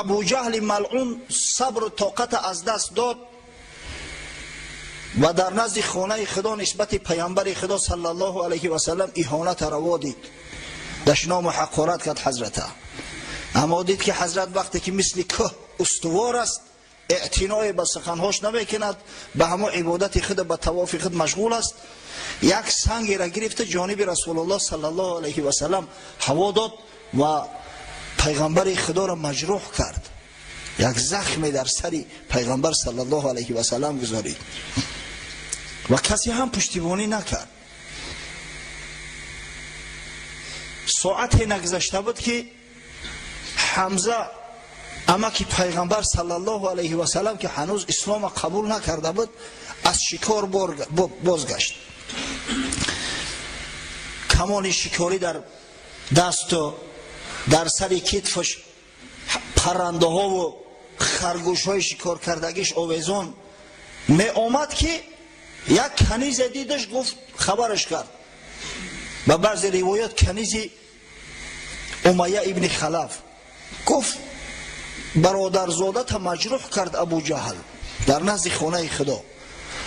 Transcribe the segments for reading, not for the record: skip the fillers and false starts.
ابو جهل ملعون صبر و طاقت از دست داد و در نزد خانه خدا نسبت پیامبر خدا صلی الله علیه و سلم اهانت روا دید، دشنام و حقارت کرد حضرت. اما دید که حضرت وقتی که مثل که استوار است، اعتنای به سخنهاش نمیکند، به همه عبادت خود به طواف خود مشغول است، یک سنگی را گرفته جانب رسول الله صلی الله علیه و سلم هوا داد و پیغمبر خدا را مجروح کرد، یک زخم در سر پیغمبر صلی الله علیه و سلم گذارید و کسی هم پشتیبانی نکرد. ساعتی نگذشته بود که حمزه امکی پیغمبر صلی الله علیه و سلم که هنوز اسلام قبول نکرده بود از شکار بازگشت. کمان شکاری در دست و در سر کتفش پرنده ها و خرگوش های شکار کردگیش آویزان می آمد که یک کنیز دیدش، گفت خبرش کرد. و بعضی روایات کنیزی امیه ابن خلف گفت برادرزاده تا مجروح کرد ابو جهل در نزد خانه خدا.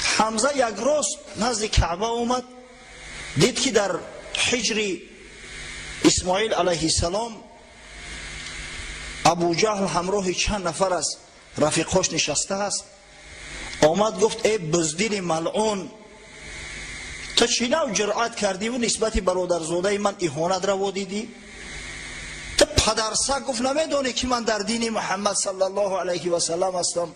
حمزه یک روز نزد کعبه اومد، دید که در حجر اسماعیل علیه السلام ابو جهل همراه چند نفر از رفیقاش نشسته است. آمد گفت ای بزدل ملعون، تو چی نوع جرأت کردی و نسبت برادرزاده من اهانت روا دیدی؟ تو پدرسگ گفت نمیدونی که من در دین محمد صلی الله علیه و سلم هستم.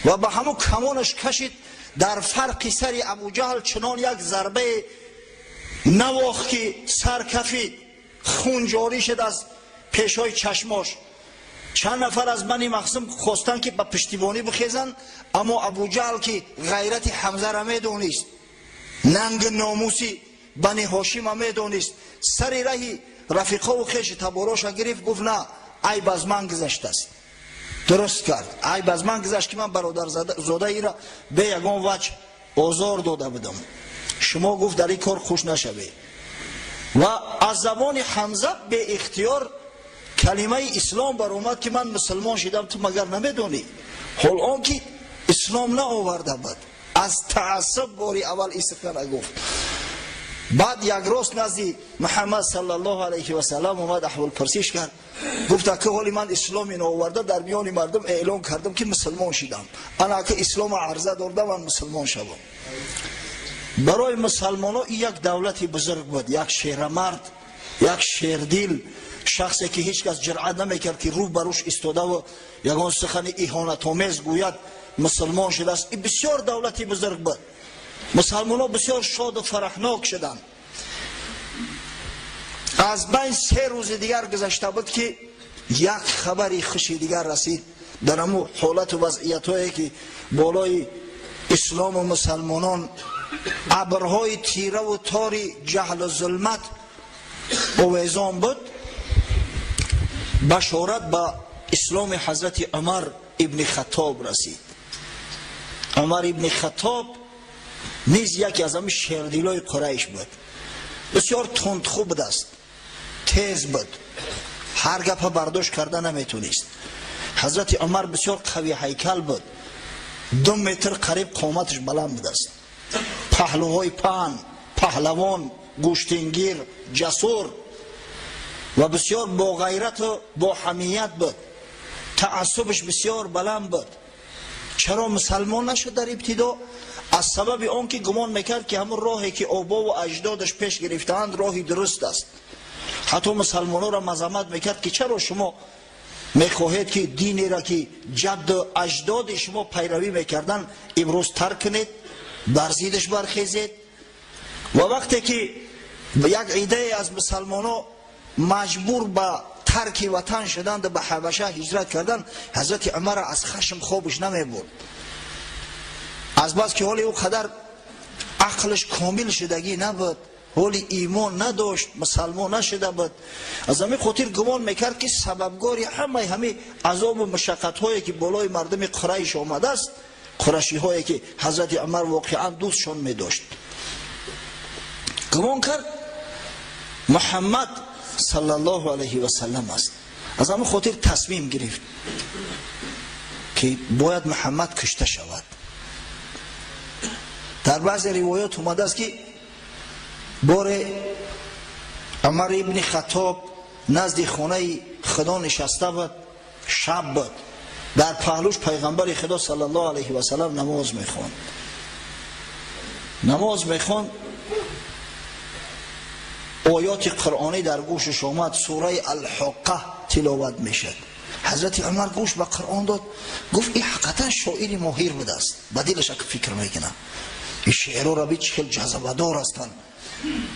و به همون کمانش کشید، در فرق سر ابو جهل چنان یک ضربه نواخت که سر کفید، خون جاری شد از پیشای چشماش. چند نفر از بنی مخزوم خواستن که به پشتیبانی بخیزن، اما ابو جهل که غیرت حمزه را میدونست، ننگ ناموسی بنی هاشم را میدونست، سر رهی رفیقا و خیش تباراش گرفت، گفت نه عیب از من گذشته است. درست کرد، عیب از من گذشت که من برادر زاده ای را به یگان وجه آزار داده بودم، شما گفت در این کار خوش نشوید. و از زبان حمزه به اختیار کلمه اسلام بر اومد که من مسلمان شدم، تو مگر نمیدونی؟ حال آن که اسلام نه آورده بود، از تعصب باری اول این سخن گفت. بعد یک روز نزد محمد صلی الله علیه و سلم اومد، احوال پرسیش کرد، گفت که حالی من اسلامی نآورده در میان مردم اعلان کردم که مسلمان شدم، انا که اسلام عرضه داده من مسلمان شدم. برای مسلمان ها یک دولتی بزرگ بود، یک شیرمرد، یک شیردل، شخصی که هیچ کس جرأت نمیکرد که رو بروش استاده و یگان سخن اهانت آمیز گوید مسلمان شده است. این بسیار دولتی بزرگ بود، مسلمان ها بسیار شاد و فرحناک شدند. از بین 3 روز دیگر گذشته بود که یک خبری خوشی دیگر رسید در امو حالت و وضعیت هایی که بالای اسلام و مسلمانان ابرهای تیره و تار جهل و ظلمت آویزان بود. بشارت به اسلام حضرت عمر ابن خطاب رسید. عمر ابن خطاب نیز یکی از همه شیردلای قریش بود، بسیار تندخو بود است، تیز بود، هر گپ برداشت کرده نمیتونست. حضرت عمر بسیار قوی هیکل بود، 2 متر قریب قامتش بلند بود است، پهلوهای پهن، پهلوان، گوشتنگیر، جسور و بسیار با غیرت و با حمیت بود. تعصبش بسیار بلند بود. چرا مسلمان نشد در ابتدا؟ از سبب آن که گمان میکرد که همون راهی که آبا و اجدادش پیش گرفتند راهی درست است. حتی مسلمانان را مذمت میکرد که چرا شما میخواهید که دینی را که جد و اجداد شما پیروی میکردن امروز ترک کنید، بر ضدش برخیزید. و وقتی که یک عده از مسلمانان مجبور به ترک وطن شدند، به حبشه هجرت کردند، حضرت عمر از خشم خوابش نمیبرد، از بس که حالی او قدر عقلش کامل شدگی نبود، حالی ایمان نداشت، مسلمان نشده بود. از همین خاطر گمان میکرد که سببگاری همه عذاب و مشقت هایی که بالای مردم قریش آمده است قریشی هایی که حضرت عمر واقعا دوستشان میداشت. گمان کرد محمد صلی الله علیه و سلم است. از همون خاطر تصمیم گرفت که باید محمد کشته شود. در بعضی روایات اومده است که بار عمر ابن خطاب نزد خانه خدا نشسته بود، شب بود، در پهلوش پیغمبر خدا صلی الله علیه و سلم نماز میخوان. آیات قرآنی در گوشش آمد، سوره الحقه تلاوت میشد. حضرت عمر گوش به قرآن داد، گفت این حقیقتا شاعر ماهر بوده است. به دلش فکر میکنه این شعرها را چه خیلی جذبه دار هستند،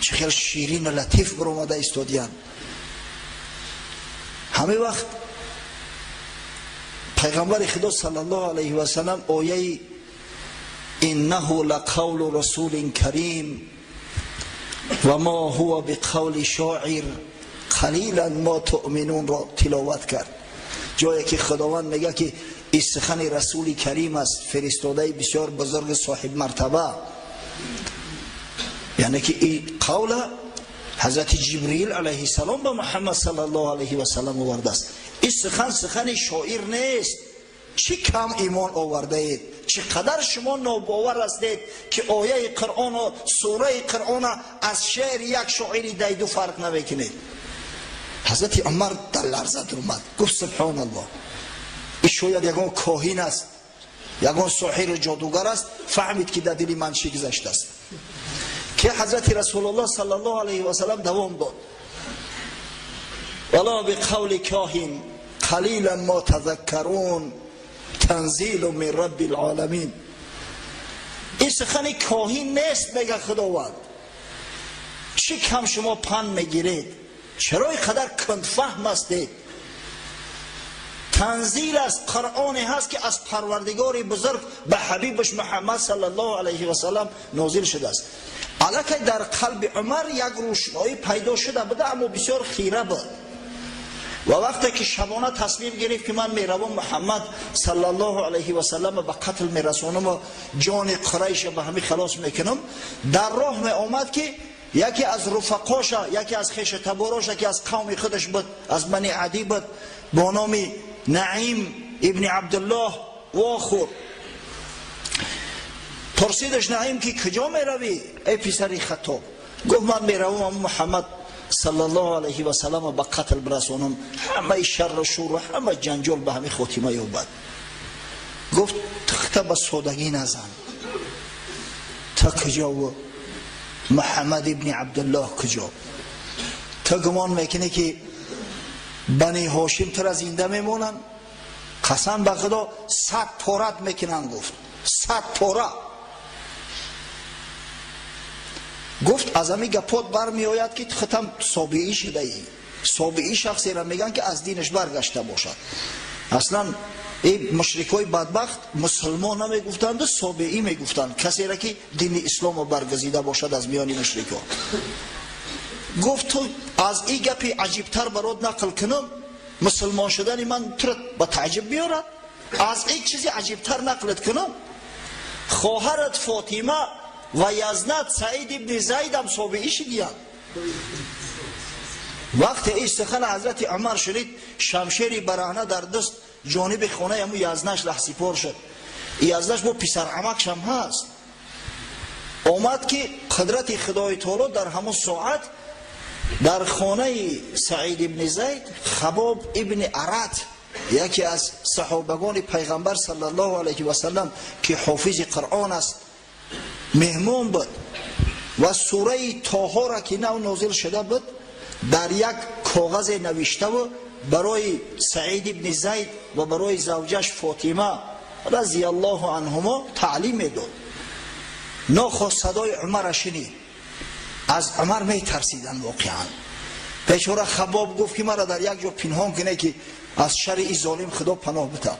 چه خیلی شیرین و لطیف برآمده استادیان. همه وقت پیغمبر خدا صلی الله علیه و سلم آیه انه لقول رسول کریم و ما هو بقول شاعر قلیلا ما تؤمنون را تلاوت کرد. جایی که خداوند میگه که این سخن رسول کریم است، فرستاده بسیار بزرگ صاحب مرتبه، یعنی که این قول حضرت جبریل علیه السلام به محمد صلی الله علیه و سلم آورده است. این سخن شاعر نیست. چی کم ایمان آورده اید، چقدر شما ناباور هستید که آیه قرآن و سوره قرآن از شعر یک شاعری دیدو فرق نمیکنید. حضرت عمر در لرزه اومد، گفت سبحان الله، این شاید یگان کاهن است، یگان ساحر جادوگر است. فهمید که در دل من چی گذشته است. که حضرت رسول الله صلی الله علیه و سلم دوام داد، ولا بقول کاهن قلیلا ما تذکرون تنزیل من رب العالمین. این سخن کاهن نیست میگه خداوند. چی کم شما پند میگیرید، چرا اینقدر کندفهم هستید؟ تنزیل از قرآن هست که از پروردگار بزرگ به حبیبش محمد صلی الله علیه و سلم نازل شده است. الکی در قلب عمر یک روشنایی پیدا شده بوده، اما بسیار خیره بود. و وقتی که شبانه تصمیم گرفت که من میروم محمد صلی الله علیه و سلم به قتل میرسونم و جان قریش به همین خلاص میکنم، در راه می آمد که یکی از رفقاش، یکی از خویش تباراش، یکی از قوم خودش بود، از بنی عدی بود، با نام نعیم ابن عبدالله واخور. پرسیدش نعیم که کجا میروی ای پسر خطاب؟ گفت من میروم محمد صلی الله علیه و سلم به قتل برسونم، همه شر و شور و همه جنجال به همه خاتمه یابد. گفت تخته به سادگی نزن، تا کجا و محمد ابن عبدالله کجا؟ تا گمان میکنه که بنی هاشم تر از زنده میمونن؟ قسم به خدا 100 پارت میکنن. گفت 100 پاره. گفت از همین گپات برمی آید که ختم سابعی شده ای. سابعی شخصی را میگن که از دینش برگشته باشد. اصلا این مشرکای بدبخت مسلمان نمیگفتند، سابعی میگفتند، کسی را که دین اسلام رو برگزیده باشد از میان مشرکا. گفت تو از این گپی عجیبتر برات نقل کنم، مسلمان شدن من ترت به تعجب بیارد؟ از این چیزی عجیبتر نقلت کنم؟ خواهرت فاطمه و یزنت سعید ابن زید هم صابعی شدیان. وقت این سخن حضرت عمر شنید، شمشیری برهنه در دست جانب خانه همون یزنش لحظیپار شد. یزنش با پسر عمکش هم هست. آمد که قدرت خدای تعالی در همون ساعت در خانه سعید ابن زید خباب ابن عرات، یکی از صحابگان پیغمبر صلی الله علیه و سلم که حافظ قرآن است، مهمون بود و سوره طه را که نو نازل شده بود در یک کاغذ نوشته و برای سعید ابن زید و برای زوجش فاطمه رضی الله عنهما تعلیم میداد. ناخواست صدای عمر شنید، از عمر می ترسیدن. واقعا بیچاره خباب گفت که مرا در یک جا پنهان کنه که از شر این ظالم خدا پناه بده.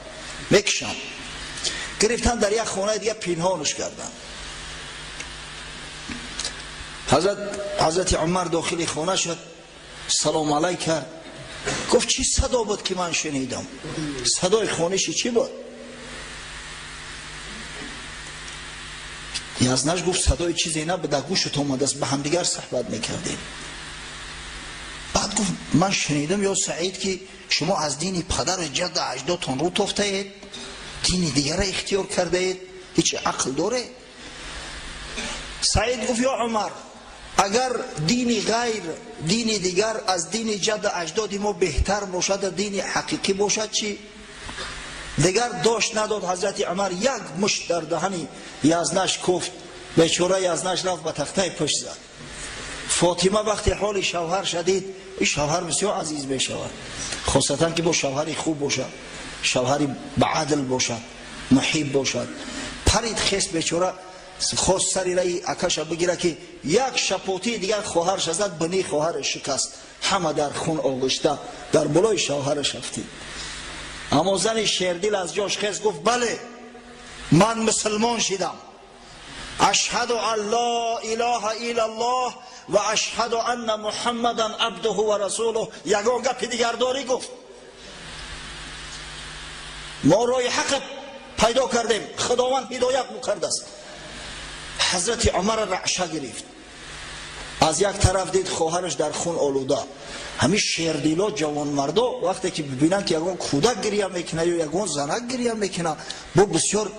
میکشم. گرفتن در یک خانه دیگه پنهانش کردن. حضرت عمر داخل خانه شد، سلام علیک کرد. گفت چی صدا بود که من شنیدم؟ صدای خانشی چی بود؟ یزنش گفت صدای چیزی نه، به در گوشت آمده است، به همدیگر صحبت میکردیم. بعد گفت من شنیدم یا سعید که شما از دین پدر و جد اجدادتون رو تفته اید، دین دیگر را اختیار کرده اید؟ هیچ عقل داره؟ سعید گفت یا عمر اگر دین غیر دین دیگر از دین جد اجداد ما بهتر باشد، دین حقیقی باشد چی؟ دیگر داشت نداد حضرت عمر یک مشت در دهن یزنش کوفت، بیچاره یزنش رفت به تخته پشت زد. فاطمه وقتی حال شوهر شدید، این شوهر بسیار عزیز می شود، خاصتا که با شوهری خوب باشد، شوهری به عدل باشد، محب باشد. پرید خست بیچاره، خواست سری رای اکش بگیره که یک شپوتی دیگر خواهرش زد، بنی خواهرش شکست، همه در خون آغشته در بالای شوهرش رفتید. اما زن شیردل از جاش خست گفت بله من مسلمان شدم، اشهد ان لا اله الا الله و اشهد ان محمدا عبده و رسوله. یگان گپ دیگر داری؟ گفت ما راه حق پیدا کردیم، خداوند هدایت می‌کرده است. حضرت عمر رعشه گرفت، از یک طرف دید خواهرش در خون آلوده. همین شیردیلا جوان مردا وقتی که ببینن که یگان کودک گریه میکنه یا یگان زنک گریه میکنه، با بسیار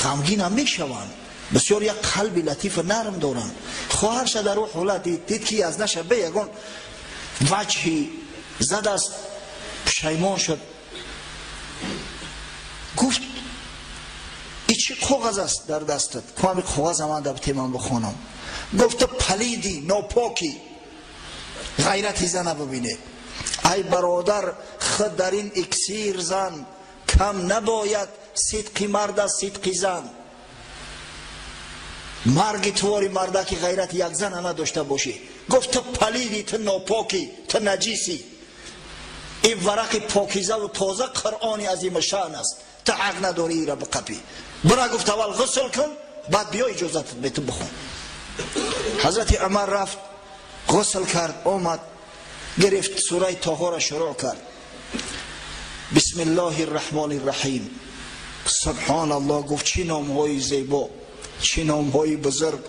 غمگین هم میشوند، بسیار یک قلب لطیف نرم دارن. خواهرش در اون حالت دید که از نشبه یگان وجهی زد است، پشیمان شد. گفت این چه کاغذ است در دستت؟ که همین کاغذ من دبته من بخونم. گفت پلیدی ناپاکی، غیرتی زن ببینه. ای برادر خود در این اکسیر زن، کم نباید صدقی مرد از صدقی زن. مرگ تواری مرده که غیرت یک زن نداشته باشی. گفت تو پلیدی، تو ناپاکی، تو نجیسی. این ورق پاکیزه و تازه قرآنی عظیم شأن است، تو حق نداری را بقپی. برا گفت اول غسل کن بعد بیا اجازت به تو بخون. حضرت عمر رفت غسل کرد، آمد گرفت سوره طه را شروع کرد. بسم الله الرحمن الرحیم. سبحان الله. گفت چه نام‌های زیبا، چه نام‌های بزرگ.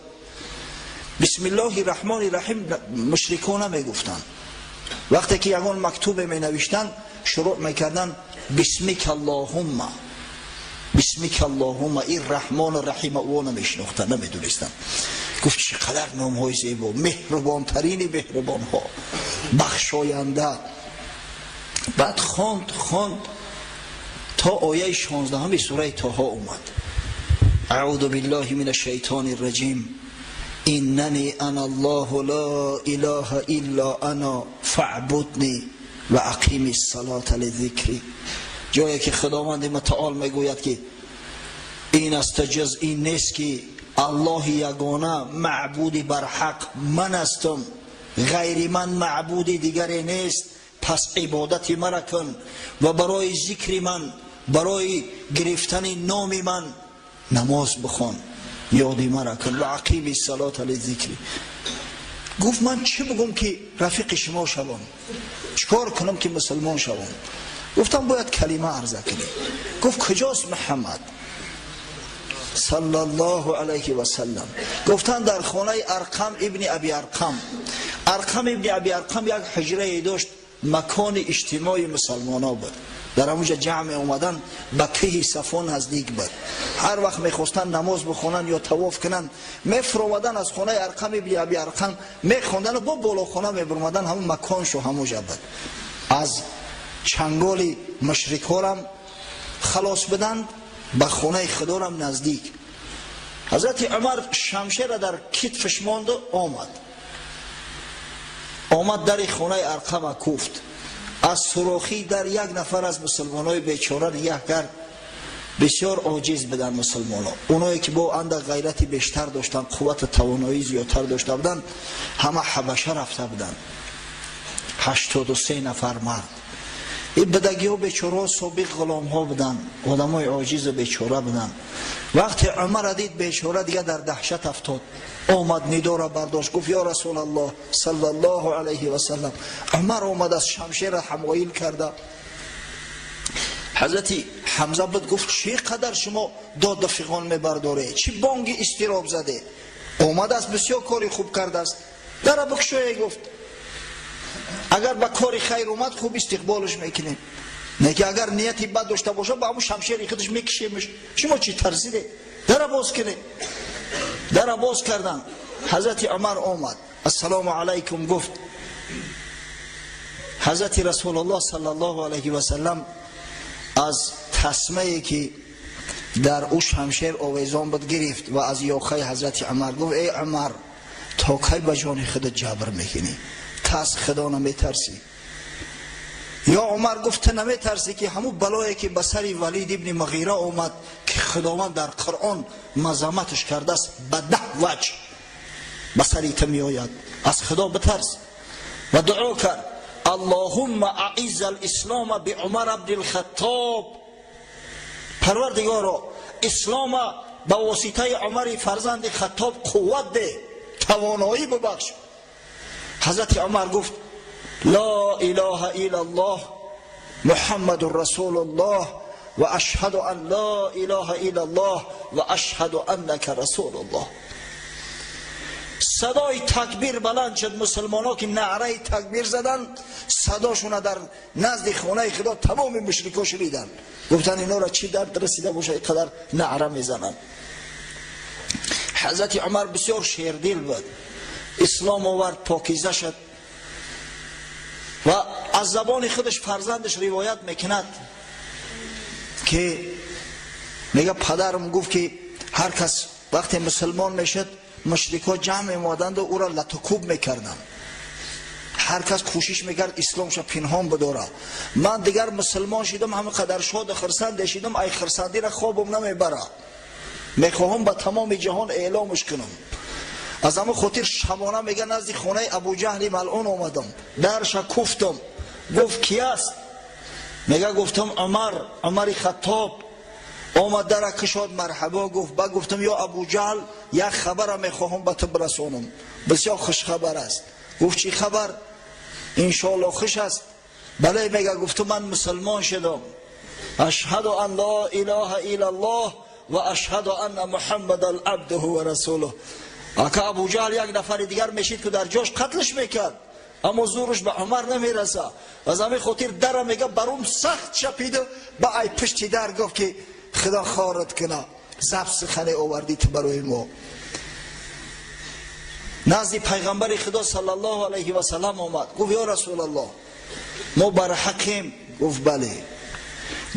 بسم الله الرحمن الرحیم مشرکان میگفتن، وقتی که یگان مکتوب می نوشتن شروع میکردن بسمک اللهم، بسمک اللهم. این رحمان و رحیم او نمیشناختن، نمیدونستن. گفت چقدر نام‌های زیبا، مهربان ترین مهربان ها، بخشاینده. بعد خواند تا آیه 16 سوره طه اومد. اعوذ بالله من الشیطان الرجیم. اننی انا الله لا اله الا انا فاعبدنی و اقیم الصلاة لذکری. جایی که خداوند متعال میگوید که این است جز این نیست که الله یگانه معبودی بر حق من هستم، غیر من معبودی دیگری نیست، پس عبادت مرا کن و برای ذکر من، برای گرفتن نام من نماز بخوان، یادی مرا کن و اقیم الصلاة لذکری. گفت من چه بگم که رفیق شما شوم؟ چکار کنم که مسلمان شوم؟ گفتم باید کلمه عرضه کنی. گفت کجاست محمد صلی الله علیه و سلم؟ گفتن در خانه ارقم ابن ابی ارقم. ارقم ابن ابی ارقم یک حجره داشت، مکان اجتماعی مسلمان ها بود. در اونجا جمع اومدن به که صفون نزدیک بود. هر وقت میخواستن نماز بخونن یا طواف کنن میفرمودن از خانه ارقم ابن ابی ارقم میخوندن و با بالا خانه میبرمدن، همون مکانشو همونجا بود. از چنگال مشرکارم خلاص بدند، به خانه خدا رم نزدیک. حضرت عمر شمشیر را در کتفش ماند و آمد در خانه ارقم کوفت. از سراخی در یک نفر از مسلمانای بیچاره نگاه کرد. بسیار عاجز بدن مسلمان ها، اونایی که با اندک غیرتی بیشتر داشتن، قوت توانایی زیادتر داشته بودن، همه حبشه رفته بودن. 83 نفر مرد. این بدگی ها بیچاره سابق غلام ها بودن، آدم های عاجز بیچاره بودن. وقتی عمر دید بیچاره دیگه در دهشت افتاد، آمد ندا را برداشت، گفت یا رسول الله صلی الله علیه و سلم. عمر آمد از شمشیر حمایل کرده. حضرت حمزه بود گفت چقدر شما داد فغان میبرداره، چی بانگ استراب زده؟ آمد از بسیار کاری خوب کرده است، در بخشوی گفت اگر با کار خیر اومد خوب استقبالش میکنیم، نه که اگر نیتی بد داشته باشه با همون شمشیر خودش میکشیمش. شما چی ترسیده؟ در باز کنه. در باز کردن. حضرت عمر آمد، السلام علیکم گفت. حضرت رسول الله صلی الله علیه و سلم از تسمه‌ای که در او شمشیر آویزان بود گرفت و از یاخه حضرت عمر گفت ای عمر، تا کی به جان خودت جبر میکنی؟ تا از خدا نمیترسی؟ یا عمر گفت نمیترسی که همون بلایی که به سر ولید ابن مغیره آمد که خداوند در قرآن مذمتش کرده است به 10 وجه به سری تو می آید، از خدا بترس. و دعا کرد اللهم اعز الاسلام بعمر بن الخطاب، پروردگارا اسلام به واسطه عمر فرزند خطاب قوت ده، توانایی ببخش. حضرت عمر گفت لا اله الا الله محمد رسول الله و اشهد ان لا اله الا الله و اشهد انک رسول الله. صدای تکبیر بلند شد. مسلمان ها که نعره تکبیر زدن صداشون در نزد خانه خدا تمام مشرکا شنیدن. گفتن اینا را چی درد رسیده باشه اینقدر نعره میزنن. حضرت عمر بسیار شیردل بود، اسلام آورد، پاکیزه شد و از زبان خودش فرزندش روایت میکند که میگه پدرم گفت که هر کس وقتی مسلمان میشد مشرکا جمع می‌آمدند و او را لطکوب میکردند. هر کس کوشش میکرد اسلامش پنهان بداره. من دیگر مسلمان شدم، همه قدر شاد و خرسند شدم، ای خرسندی را خوابم نمیبره، میخواهم به تمام جهان اعلامش کنم. از همه خاطر شبانه میگه نزد خانه ابو جهل ملعون آمدم، درش کوفتم. گفت کی است؟ میگه گفتم عمر خطاب. آمد در کشاد، مرحبا گفت. با گفتم یا ابو جهل یک خبر میخواهم به تو برسانم، بسیار خوش خبر است. گفت چی خبر؟ انشاءالله خوش است. بله. میگه گفتم من مسلمان شدم، اشهد ان لا اله الا الله و اشهد ان محمد عبده و رسوله. اگه ابو جهل یک نفر دیگر میشید که در جاش قتلش میکرد، اما زورش به عمر نمیرسه. از همین خاطر در میگه برام سخت چپید و با ای پشت در گفت که خدا خارت کنه، زب سخنه آوردی تو برای ما. نزد پیغمبر خدا صلی الله علیه و سلم آمد، گفت یا رسول الله ما بر حقیم؟ گفت بله.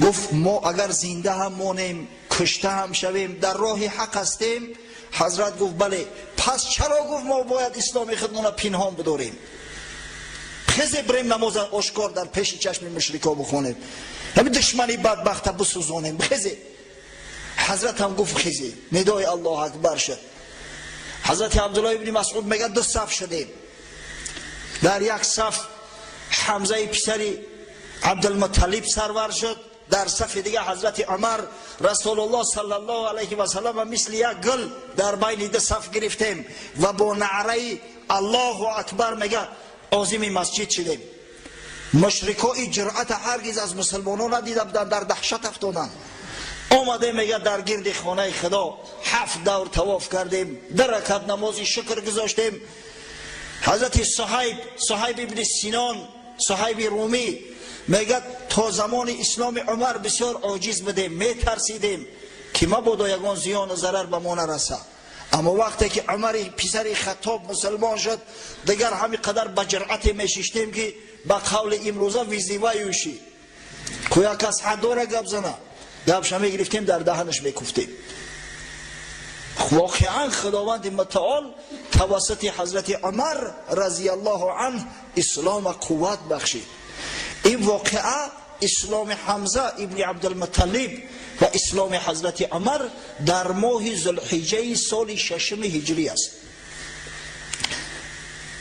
گفت ما اگر زنده هم مانیم، کشته هم شویم، در راه حق هستیم؟ حضرت گفت بله. پس چرا گفت ما باید اسلام خودمون پنهان بداریم؟ خزه بریم نماز آشکار در پیش چشم مشرکا بخونیم، همین دشمنی بدبخت بسوزانیم. خزه. حضرت هم گفت خزه. ندای الله اکبر شد. حضرت عبدالله ابن مسعود میگه 2 صف شدیم. در یک صف حمزه پسری عبدالمطلب سرور شد، در صف دیگه حضرت عمر. رسول الله صلی الله علیه و سلم مثل یک گل در بین 2 صف گرفتیم و با نعره الله اکبر میگه عازم مسجد شدیم. مشرکا این جرأت هرگز از مسلمانان ندیده بودند، در دهشت افتادند. آمده میگه در گرد خانه خدا 7 دور طواف کردیم، 2 رکعت نمازی شکر گذاشتیم. حضرت صهیب ابن سینان، صهیب رومی میگه تا زمان اسلام عمر بسیار عاجز بودیم، میترسیدیم که مبادا یگان زیان و ضرر به ما نرسه. اما وقتی که عمر پسر خطاب مسلمان شد دیگر همین قدر با جرأت میشیشتیم که با قول امروزه ویزیوا یوشی که یک کس حد داره گپ زنه، گپش میگرفتیم در دهنش میکفتیم. واقعا خداوند متعال توسط حضرت عمر رضی الله عنه اسلام قوت بخشید. این واقعه اسلام حمزه ابن عبدالمطلب و اسلام حضرت عمر در ماه ذوالحجه سال 6 هجری است.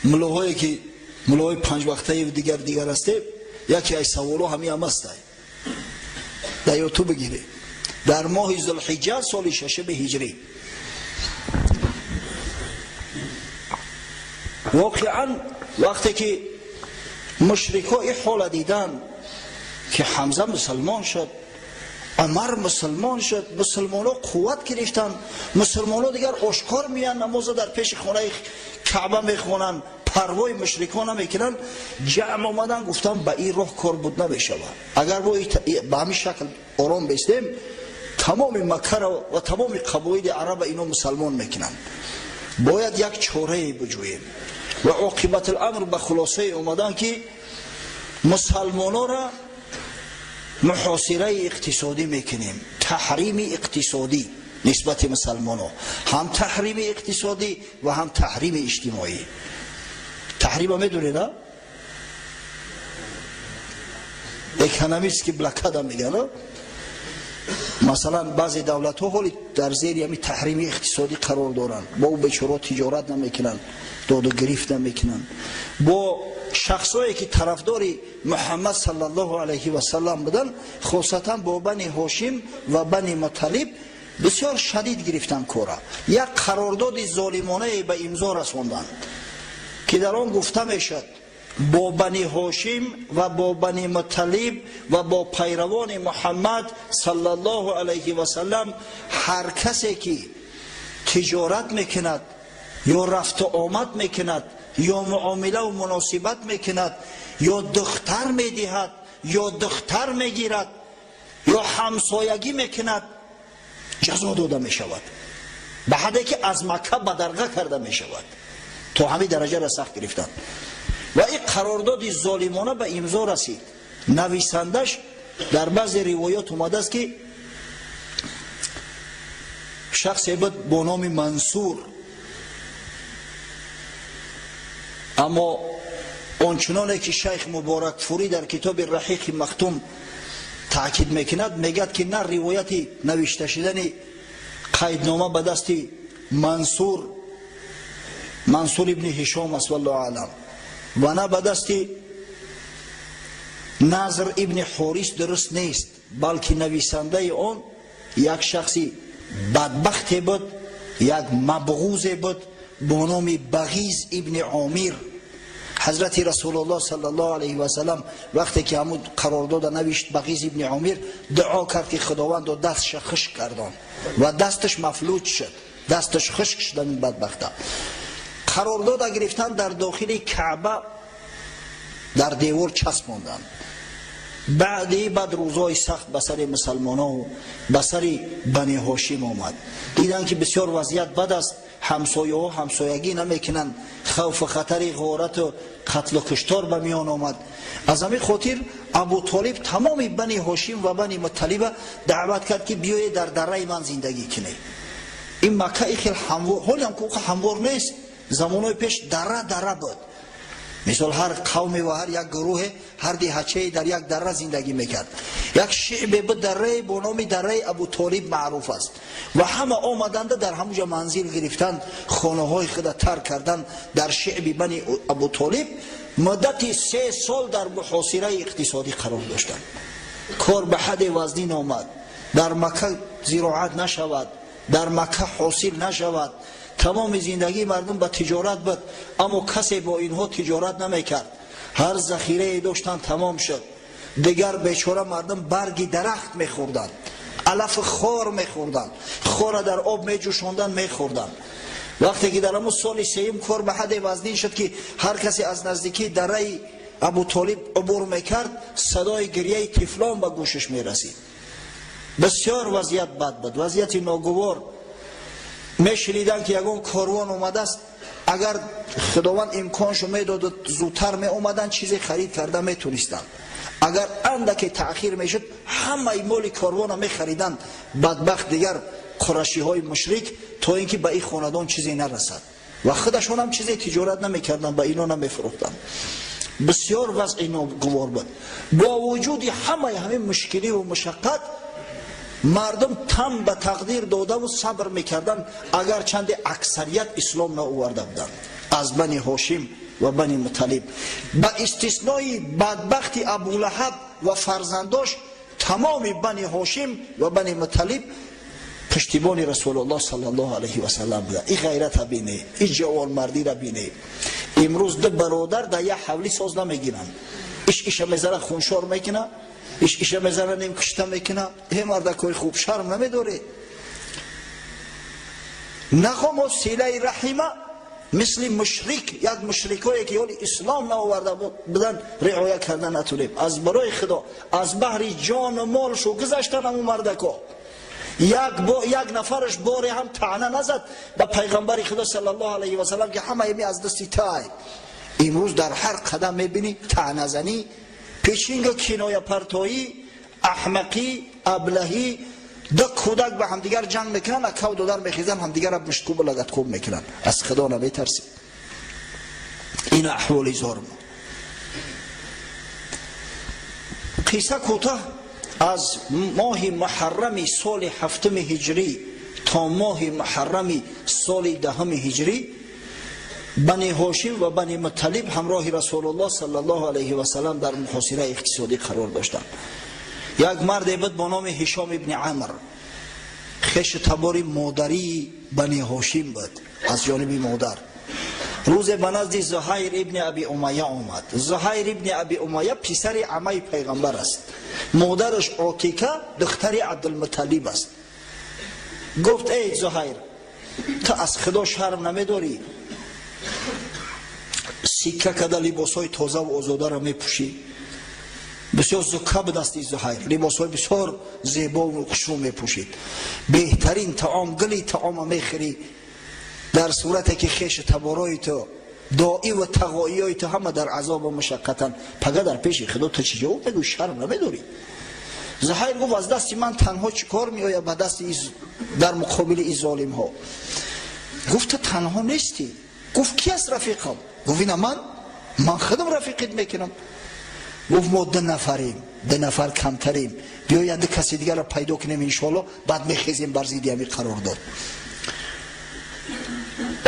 ملاهایی که ملاهای 5 وقته و دیگر است، یکی از سوالو همین هم است، در یوتیوب بگیره. در ماه ذوالحجه سال 6 هجری واقعا وقتی که مشرکا این حال دیدن که حمزه مسلمان شد، عمر مسلمان شد، مسلمان‌ها قوت گرفتن، مسلمان‌ها دیگر آشکار میان نماز در پیش خانه کعبه میخونن، پروای مشرکان نمیکنن. جمع اومدن گفتن به این راه کار بود نمیشود. اگر به همین شکل آرام بیستیم تمام مکه و تمام قبایل عرب اینو مسلمان میکنن. باید یک چاره بجوییم و عاقبت الامر به خلاصه اومدن که مسلمانا را محاصره اقتصادی میکنیم، تحریم اقتصادی نسبت مسلمانا، هم تحریم اقتصادی و هم تحریم اجتماعی. تحریم هم میدونید نه؟ اکونومیست که بلاکاد هم میگن. مثلا بعضی دولت ها حالی در زیر همین تحریم اقتصادی قرار دارن، با او بیچاره تجارت نمیکنن، داد و گرفت نمیکنن. با شخصایی که طرفداری محمد صلی الله علیه و سلم بودن، خاصتا با بنی هاشم و بنی مطلب بسیار شدید گرفتن کورا. یک قرارداد ظالمانه به امضا رساندند که در آن گفته میشد با بنی هاشم و با بنی مطلب و با پیروان محمد صلی الله علیه و سلم هر کسی که تجارت میکند یا رفت و آمد میکند یا معامله و مناسبت میکند یا دختر میدهد یا دختر میگیرد یا همسایگی میکند جزا داده میشود، به حدی که از مکه بدرقه کرده میشود. تا همین درجه را سخت گرفتن و این قرارداد ظالمانه به امضا رسید. نویسندش در بعضی روایات اومده است که شخصی بود با نام منصور، اما آنچنانه که شیخ مبارک فوری در کتاب رحیق مختوم تاکید میکند، میگد که نه روایتی نوشته شدن قیدنامه به دست منصور ابن هشام است والله اعلم و نه به دست نظر ابن حارث درست نیست، بلکه نویسنده آن یک شخصی بدبختی بود، یک مبغوض بود با نام بغیض ابن عامر. حضرت رسول الله صلی الله علیه و سلم وقتی که همون قرارداد نوشت بغیض ابن عامر، دعا کرد که خداوند دستش خشک کردن و دستش مفلوج شد، دستش خشک شد. این بدبخته قرارداد گرفتن در داخل کعبه در دیوار چسباندن. بعد روزای سخت بسر مسلمان ها و بسر بنی هاشم آمد، دیدن که بسیار وضعیت بد است، همسایه ها همسایگی نمیکنن، خوف خطر غارت و قتل و کشتار به میان آمد. از همین خاطر ابو طالب تمام بنی هاشم و بنی مطلب دعوت کرد که بیایید در دره من زندگی کنید. این مکه خیلی هموار، حالی هم که هموار نیست، زمانهای پیش دره بود. مثال هر قوم و هر یک گروه هر دهچه در یک دره زندگی میکرد. یک شعب به دره با نام دره ابو طالب معروف است و همه آمدند در همونجا منزل گرفتند، خانه های خود ترک کردند. در شعب بنی ابو طالب مدت 3 سال در محاصره اقتصادی قرار داشتند. کار به حد وزنین آمد، در مکه زراعت نشود، در مکه حاصل نشود، تمام زندگی مردم به تجارت بود، اما کسی با اینها تجارت نمیکرد. هر ذخیره داشتن تمام شد. دیگر بیچاره مردم برگی درخت میخوردن، علف خار میخوردن، خار در آب میجوشاندن میخوردن. وقتی که در همون سال 3 کار به حد وزنین شد که هر کسی از نزدیکی دره ابو طالب عبور میکرد، صدای گریه طفلان به گوشش میرسید. بسیار وضعیت بد بود، وضعیت ناگوار. میشنیدن که یگان کاروان اومده است، اگر خداوند امکانشو میداد زودتر می اومدن چیزی خرید کرده میتونستن. اگر اندکی تأخیر میشد همه مال کاروان هم میخریدن. بدبخت دیگر قریشی های مشرک تا اینکه به این خاندان چیزی نرسد و خودشون هم چیزی تجارت نمیکردن، به اینا نمیفروختن. بسیار وضع ناگوار بود. با وجود همه مشکلی و مشقت مردم تم به تقدیر داده و صبر میکردن، اگر چند اکثریت اسلام نآورده بودند از بنی هاشم و بنی مطلب. به استثنای بدبخت ابولهب و فرزنداش، تمام بنی هاشم و بنی مطلب پشتیبان رسول الله صلی الله علیه و سلم بودند. این غیرت بینه، این جوانمردی را بینه. امروز دو برادر در یک حولی ساز نمیگیرن، ایش میذاره خونشار میکنه، ایش میذاره نیم کشته میکنه. این مردکای خوب شرم نمیداره. نخوام سیله رحمه مثل مشرک، یک مشرکایی که یعنی اسلام نآورده بودن رعایت کردن نتونیم. از برای خدا از بحر جان و مالشو گذاشتن همون مردکو. یک نفرش باری هم طعنه نزد به پیغمبر خدا صلی الله علیه و سلم که همه می از دستی تای. امروز در هر قدم میبینی طعنه زنی، پیچینگ، کنایه پرتایی، احمقی، ابلهی. دو کودک به همدیگر جنگ میکنن، اکاو دودار میخیزن، همدیگر را مشتکو لگت کوب میکنن. از خدا نمیترسی. این احوالی زار ما. قصه کوتاه از ماه محرم سال 7 هجری تا ماه محرم سال 10 هجری بنی هاشم و بنی مطلب همراه رسول الله صلی الله علیه و سلم در محاصره اقتصادی قرار داشتند. یک مرد بود با نام هشام ابن عمرو، خش تبار مادری بنی هاشم بود از جانب مادر. روز به نزد زهیر ابن ابی امیه آمد. زهیر ابن ابی امیه پسر عمه پیغمبر است. مادرش عتیکه دختر عبدالمطلب است. گفت ای زهیر، تو از خدا شرم نمیداری؟ سکه کده لباسای تازه و آزاده را میپوشی. بسیار زکه به دستی زهیر، لباسای بسیار زیبا و خوشرو میپوشید. بهترین طعام، گلی طعام میخوری، در صورتی که خیش تبارای تو، داعی و تقائی تو همه در عذاب و مشقتن. پگه در پیش خدا تو چی جواب بگو؟ شرم نمیداری؟ زهیر گفت از دستی من تنها چی کار میآید به دست در مقابل این ظالم ها؟ گفت تو تنها نیستی. گفت کی است رفیقم؟ گفت اینا من خودم رفیقت میکنم. گفت ما 2 نفریم، 2 نفر کمتریم، بیاید کسی دیگر را پیدا کنیم انشاءالله، بعد میخیزیم بر ضد همین قرار داد.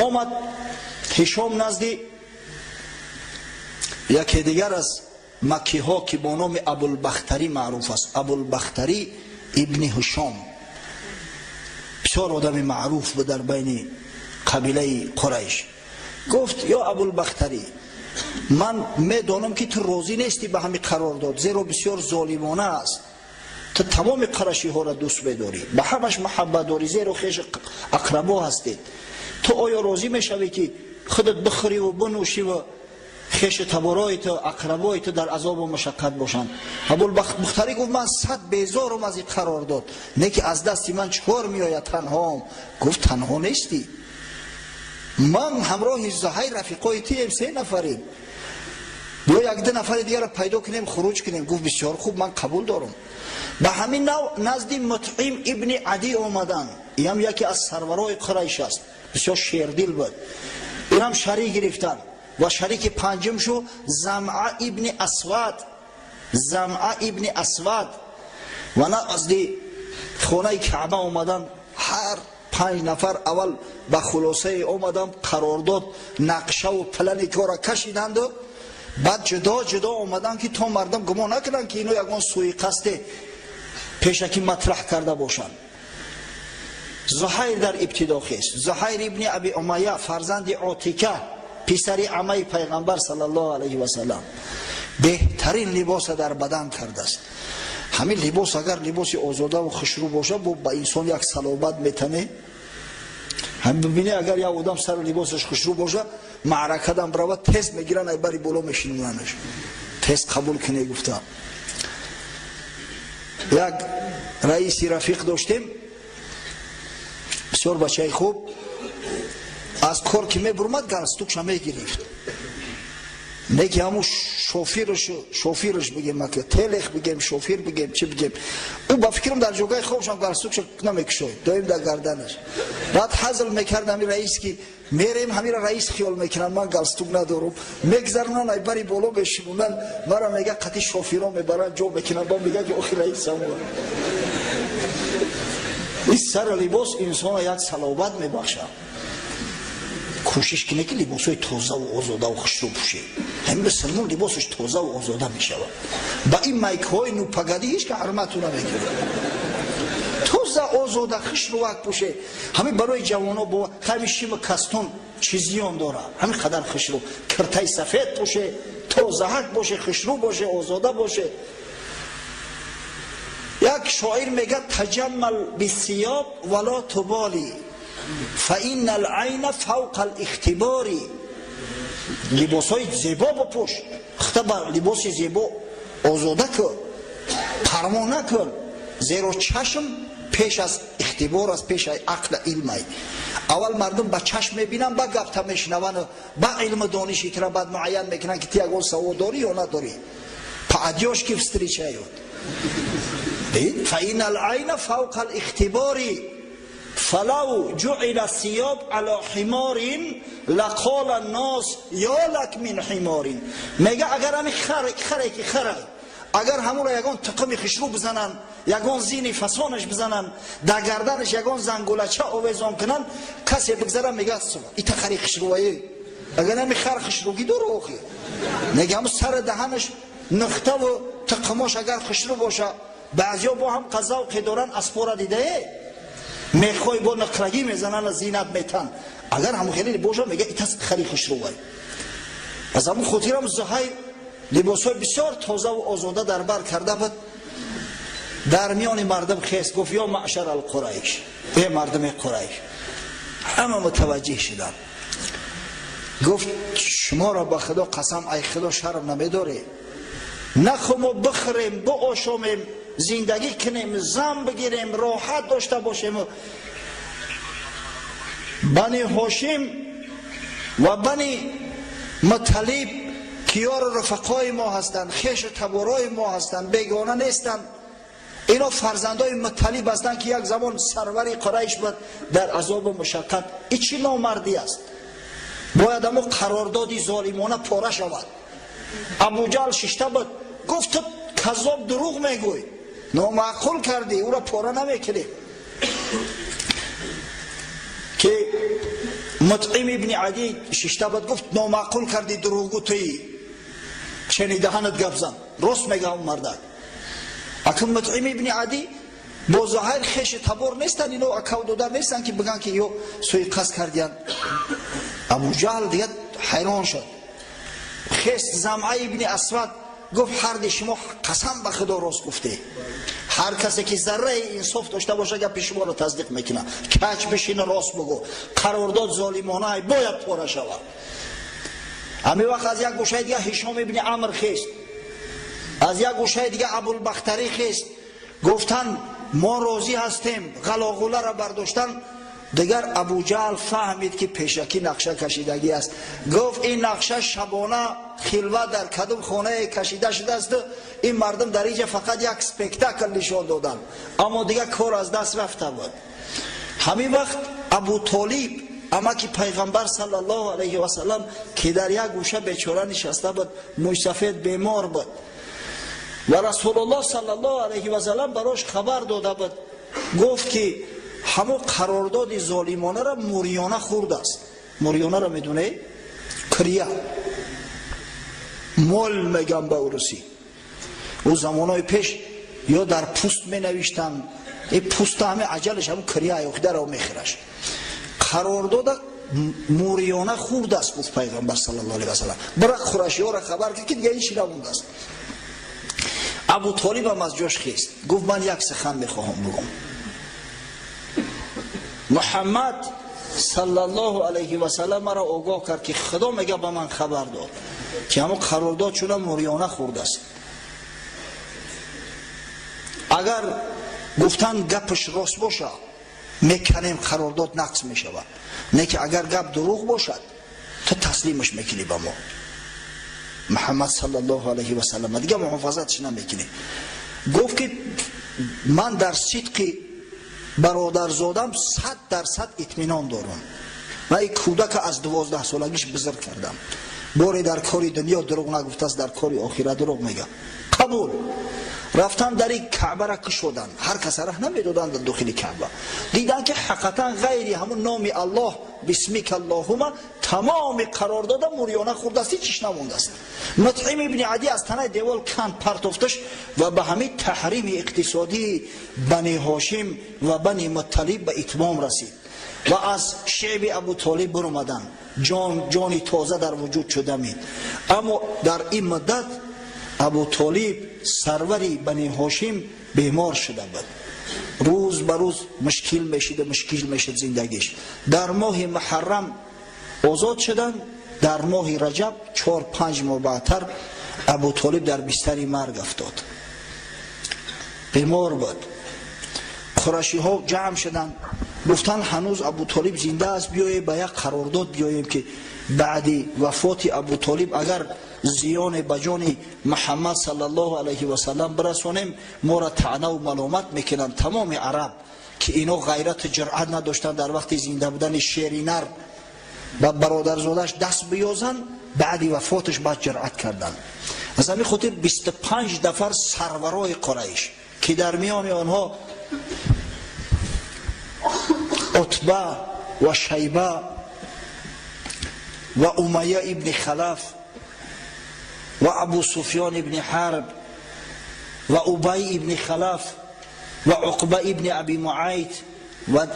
آمد هشام نزد یکی دیگر از مکی ها که با نام ابوالبختری معروف است. ابوالبختری ابن هشام بسیار آدم معروف بود در بین قبیله قریش. گفت یا ابوالبختری، من میدانم که تو راضی نیستی به همین قرار داد، زیرا بسیار ظالمانه است. تو تمام قریشی ها را دوست بداری، به همش محبت داری، زیرا خیش اقربا هستید. تو آیا راضی میشوی که خودت بخوری و بنوشی و خیش تبارایت و اقربایت در عذاب و مشقت باشند؟ ابوالبختری گفت من 100 بیزارم از این قرار داد، نه که از دستی من چکار میآید تنهام. گفت تنها نیستی، من همراه زهیر رفیقای تیم 3 نفریم، بیا 1-2 نفر دیگر را پیدا کنیم خروج کنیم. گفت بسیار خوب، من قبول دارم. به همین نوع نزد مطعم ابن عدی آمدن. این هم یکی از سرورای قریش است، بسیار شیردل بود. این هم شریک گرفتن و شریک پنجم شو زمعه ابن اسود. زمعه ابن اسود و نزد خانه کعبه آمدن. هر 5 نفر اول به خلاصه آمدن، قرارداد، نقشه و پلن کارا کشیدند و بعد جدا جدا آمدن که تا مردم گمان نکنن که اینو یکان سوی قصد پیشکی مطرح کرده باشند. زهیر در ابتدا خیست. زهیر ابن ابی امیه فرزند عتیکه پسر عمه پیغمبر صلی الله علیه و سلم بهترین لباس در بدن کرده است. همین لباس اگر لباس آزاده و خوشرو باشه با انسان یک صلابت میتنه. هم ببینی اگر یک آدم سر لباسش خوشرو باشه، معرکه دم برود تست میگیرن، ای بری بالا میشینوننش، تست قبول کنه. گفتم یک رئیسی رفیق داشتیم، بسیار بچه خوب، از کار که میبرمد گرستوکش میگرفت. نه که همون شوفیرش بگیم، که تلخ بگیم، شوفیر بگیم، چی بگیم، او با فکرم در جوگای خوبش هم گرستوکش نمیکشوید، دایم در گردنش. بعد حزل میکرد همین رئیس که میریم همین رئیس خیال میکنن من گرستوک ندارم، میگذرنن ای بری بالا بشیمونن، مرا میگه قطعی شوفیرا میبرن جا بکنن، با میگه که آخی رئیس هم این سر لباس انسان یک صلابت میبخشه. کوشش کنه که لباسای تازه و آزاده و خوشرو پوشه. همین مسلمان لباسش تازه و آزاده میشه. با این مایک‌های نوپگدی هیچ که حرمتو نمیکنه. تازه آزاده خوشرو پوشه. همین برای جوانا با همین شیم کستون چیزی هم داره. همین قدر خوشرو، کرتای سفید پوشه، تازه باشه، خوشرو باشه، آزاده باشه. یک شاعر میگه تجمل بالثياب ولا تبالی. فإن العین فوق الاختبار. لباسای زیبا بپوش، اختبار لباس زیبا آزاده کن، پروا نکن، زیرا چشم پیش از اختبار است، پیش از عقل علم است. اول مردم با چشم میبینن، با گفته میشنون، با علم دانشی که را بعد معین میکنن که تی اگه سواد داری یا نداری. پادیاش که فستری چایود دید. فإن العین فوق الاختبار فلو جعل الثياب على حمار لقال الناس یا لک من حمار. میگه اگر همین خره که خره، اگر همون را یگان تقم خشرو بزنن، یگان زین فسانش بزنن، در گردنش یگان زنگولچه آویزان کنن، کسی بگذره میگه ایتا خری خشرویه. اگر همین خر خشروگی داره آخی، میگه همون سر دهنش نخته و تقماش اگر خشرو باشه. بعضیا با هم قضا و قدارن اسپورا دیده میخوای با نقرگی میزنن زینت میتن، اگر همون خیلی باشه میگه ایتا خری خشرویه. از همون خاطر هم زهیر لباسای بسیار تازه و آزاده در بر کرده بود. در میان مردم خیست، گفت یا معشر القریش، ای مردم قریش. همه متوجه شدن. گفت شما را به خدا قسم، ای خدا شرم نمیداره؟ نخوم و بخوریم، بآشامیم، زندگی کنیم، زن بگیریم، راحت داشته باشیم. بنی هاشم و بنی مطلب کیار رفقای ما هستند، خیش تبارای ما هستند، بیگانه نیستند. اینا فرزندای مطلب هستند که یک زمان سروری قریش بود در عذاب و مشقت. این چی نامردی است؟ باید اما قراردادی ظالمانه پاره شود. ابو جهل ششته بود، گفت تو کذاب دروغ میگوی، نامعقول کردی، او را پاره نمیکنی. که مطعم ابن عدی ششته بود، گفت نامعقول کردی، دروغگو تویی، چنی دهنت گپ زن، راست میگه اون مرد. اکنون مطعم ابن عدی با ظاهر خیش تبار نیستن، اینو اکاو دادر نیستن که بگن که یو سوی قصد کردین. ابو جهل دیگه حیران شد. خیست زمعه ابن اسود گفت هر دی شما قسم به خدا راست گفته. هر کسی که ذره انصاف داشته باشه گپ شما رو تصدیق میکنه. کج بشین راست بگو، قرارداد ظالمانه باید پاره شود. همین وقت از یک گوشه دیگه هشام ابن عمرو خیست، از یک گوشه دیگه ابوالبختری خیست، گفتن ما راضی هستیم، غلاغوله را برداشتن. دیگر ابو جهل فهمید که پیشکی نقشه کشیدگی است. گفت این نقشه شبانه خلوت در کدوم خانه کشیده شده است. این مردم در اینجا فقط یک سپکتاکل نشان دادن، اما دیگه کار از دست رفته بود. همین وقت ابو طالب اما که پیغمبر صلی الله علیه و سلم که در یک گوشه بیچاره نشسته بود، موی سفید بیمار بود و رسول الله صلی الله علیه و سلم براش خبر داده بود. گفت که همون قرارداد ظالمانه را موریانه خورد است. موریانه را میدونه؟ کریه مول میگم به روسی. او زمانهای پیش یا در پوست می نوشتن، این پوست همه عجلش همون کریه یخده را میخیرش. قرارداد موریانه خورد است گفت پیغمبر صلی الله علیه و سلم. برای قریشی ها را خبر کرد که دیگه این شیره مونده است. ابو طالب هم از جاش خیست، گفت من یک سخن میخواهم بگم. محمد صلی الله علیه و سلم مرا آگاه کرد که خدا میگه به من خبر داد که همون قرارداد شده موریانه خورده است. اگر گفتن گپش راست باشه میکنیم قرارداد نقض میشود، نه که اگر گپ دروغ باشد تو تسلیمش میکنی به ما. محمد صلی الله علیه و سلم دیگه محافظتش نمیکنی. گفت که من در صدق برادرزادم 100% اطمینان دارم. من این کودک از 12 سالگیش بزرگ کردم، باری در کاری دنیا دروغ نگفته است، در کاری آخرت دروغ میگه. قبول. رفتن در این کعبه را کشودن، هر کس را نمیدادن در داخل کعبه. دیدن که حقیقتا غیری همون نام الله بسمیک اللهم تمام قرارداد موریانه خورده است، چیش نمونده است. مطعم ابن عدی از تنه دیوال کند پرتافتش و به همین تحریم اقتصادی بنی هاشم و بنی مطلب به اتمام رسید و از شعب ابو طالب برآمدن. جانی تازه در وجود شده می. اما در این مدت ابو طالب سروری بنی هاشم بیمار شده بود. روز به روز مشکل میشد زندگیش. در ماه محرم آزاد شدن، در ماه رجب 4-5 ماه بعدتر ابو طالب در بستر مرگ افتاد، بیمار بود. قریشی ها جمع شدن، گفتن هنوز ابو طالب زنده است، بیاییم به یک قرارداد بیاییم که بعد وفات ابو طالب اگر زیان بجان محمد صلی الله علیه و سلم برسونیم ما را طعنه و ملامت میکنن تمام عرب که اینا غیرت جرأت نداشتن در وقت زنده بودن شیرینر و برادرزادش دست بیازن، بعد وفاتش بعد جرأت کردن. از همین خاطر 25 نفر سرورای قریش که در میان آنها عتبه و شیبه و امیه ابن خلف و ابو سفیان ابن حرب و ابی ابن خلف و عقبه ابن ابی معیط و